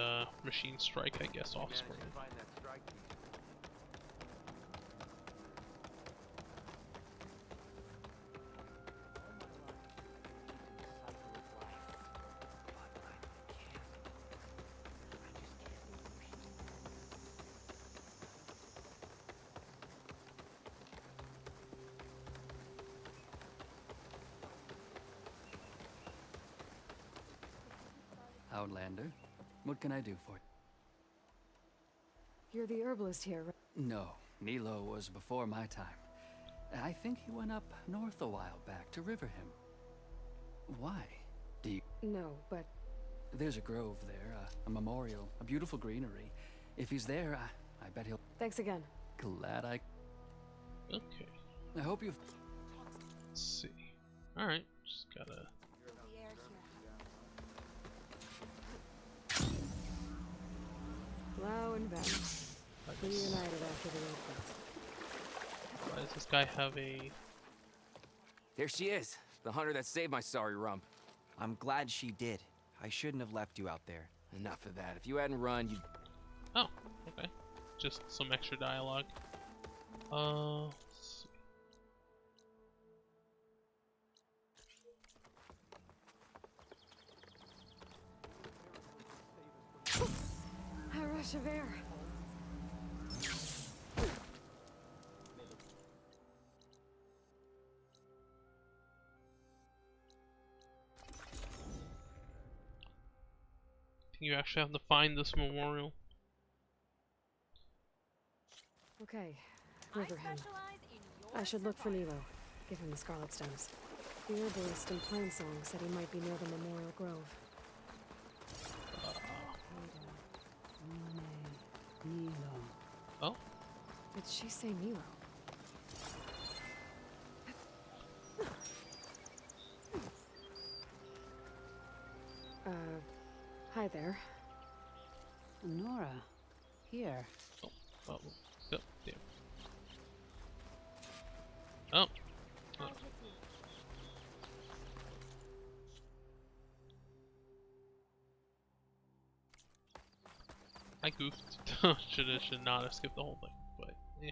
machine strike, I guess, off screen. Outlander, what can I do for you? You're the herbalist here, right? No, Nilo was before my time. I think he went up north a while back to Riverham. Why? Do you... No, but... There's a grove there, a memorial, a beautiful greenery. If he's there, I bet he'll... Thanks again. Glad I... Okay. I hope you've... Let's see. Alright, just gotta... Hello and back. Reunited after the earthquake. Why does this guy have a... There she is, the hunter that saved my sorry rump. I'm glad she did. I shouldn't have left you out there. Enough of that. If you hadn't run, you'd... Oh, okay. Just some extra dialogue. Let's see. rush of air. You actually have to find this memorial. Okay, Riverham. I should look for Nilo. Give him the Scarlet Stems. The herbalist in Plainsong said he might be near the Memorial Grove. Oh? Did she say Nilo? Hi there. Nora, here. Oh, damn. Oh. I goofed. should not have skipped the whole thing, but eh.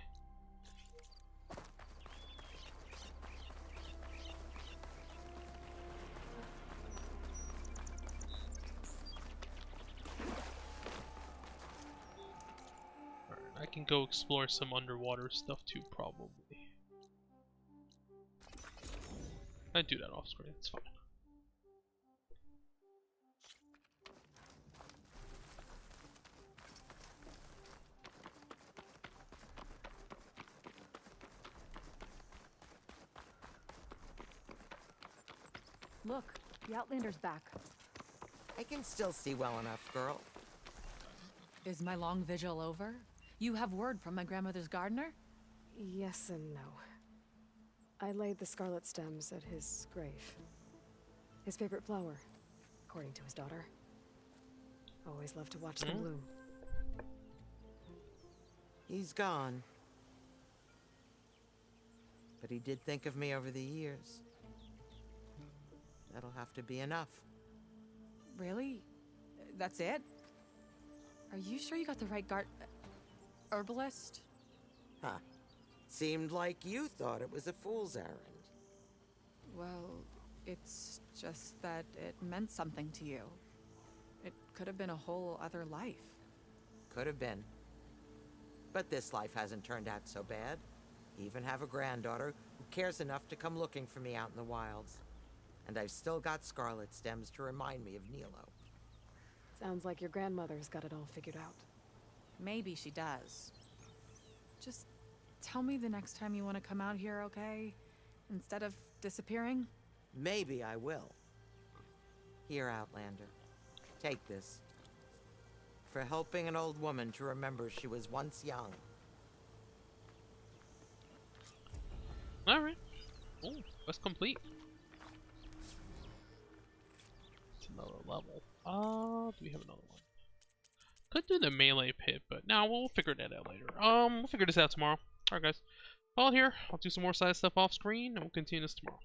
Alright, I can go explore some underwater stuff too, probably. I do that off screen, it's fine. Look, the Outlander's back. I can still see well enough, girl. Is my long vigil over? You have word from my grandmother's gardener? Yes and no. I laid the Scarlet Stems at his grave. His favorite flower, according to his daughter. Always loved to watch them bloom. He's gone. But he did think of me over the years. That'll have to be enough. Really? That's it? Are you sure you got the right herbalist? Huh. Seemed like you thought it was a fool's errand. Well, it's just that it meant something to you. It could have been a whole other life. Could have been. But this life hasn't turned out so bad. Even have a granddaughter who cares enough to come looking for me out in the wilds. And I've still got Scarlet Stems to remind me of Nilo. Sounds like your grandmother's got it all figured out. Maybe she does. Just tell me the next time you want to come out here, okay? Instead of disappearing? Maybe I will. Here, Outlander. Take this. For helping an old woman to remember she was once young. Alright. Oh, that's complete. It's another level. Do we have another one? Could do the melee pit, but now we'll figure that out later. We'll figure this out tomorrow. Alright guys. Well, here, I'll do some more side stuff off screen, and we'll continue this tomorrow.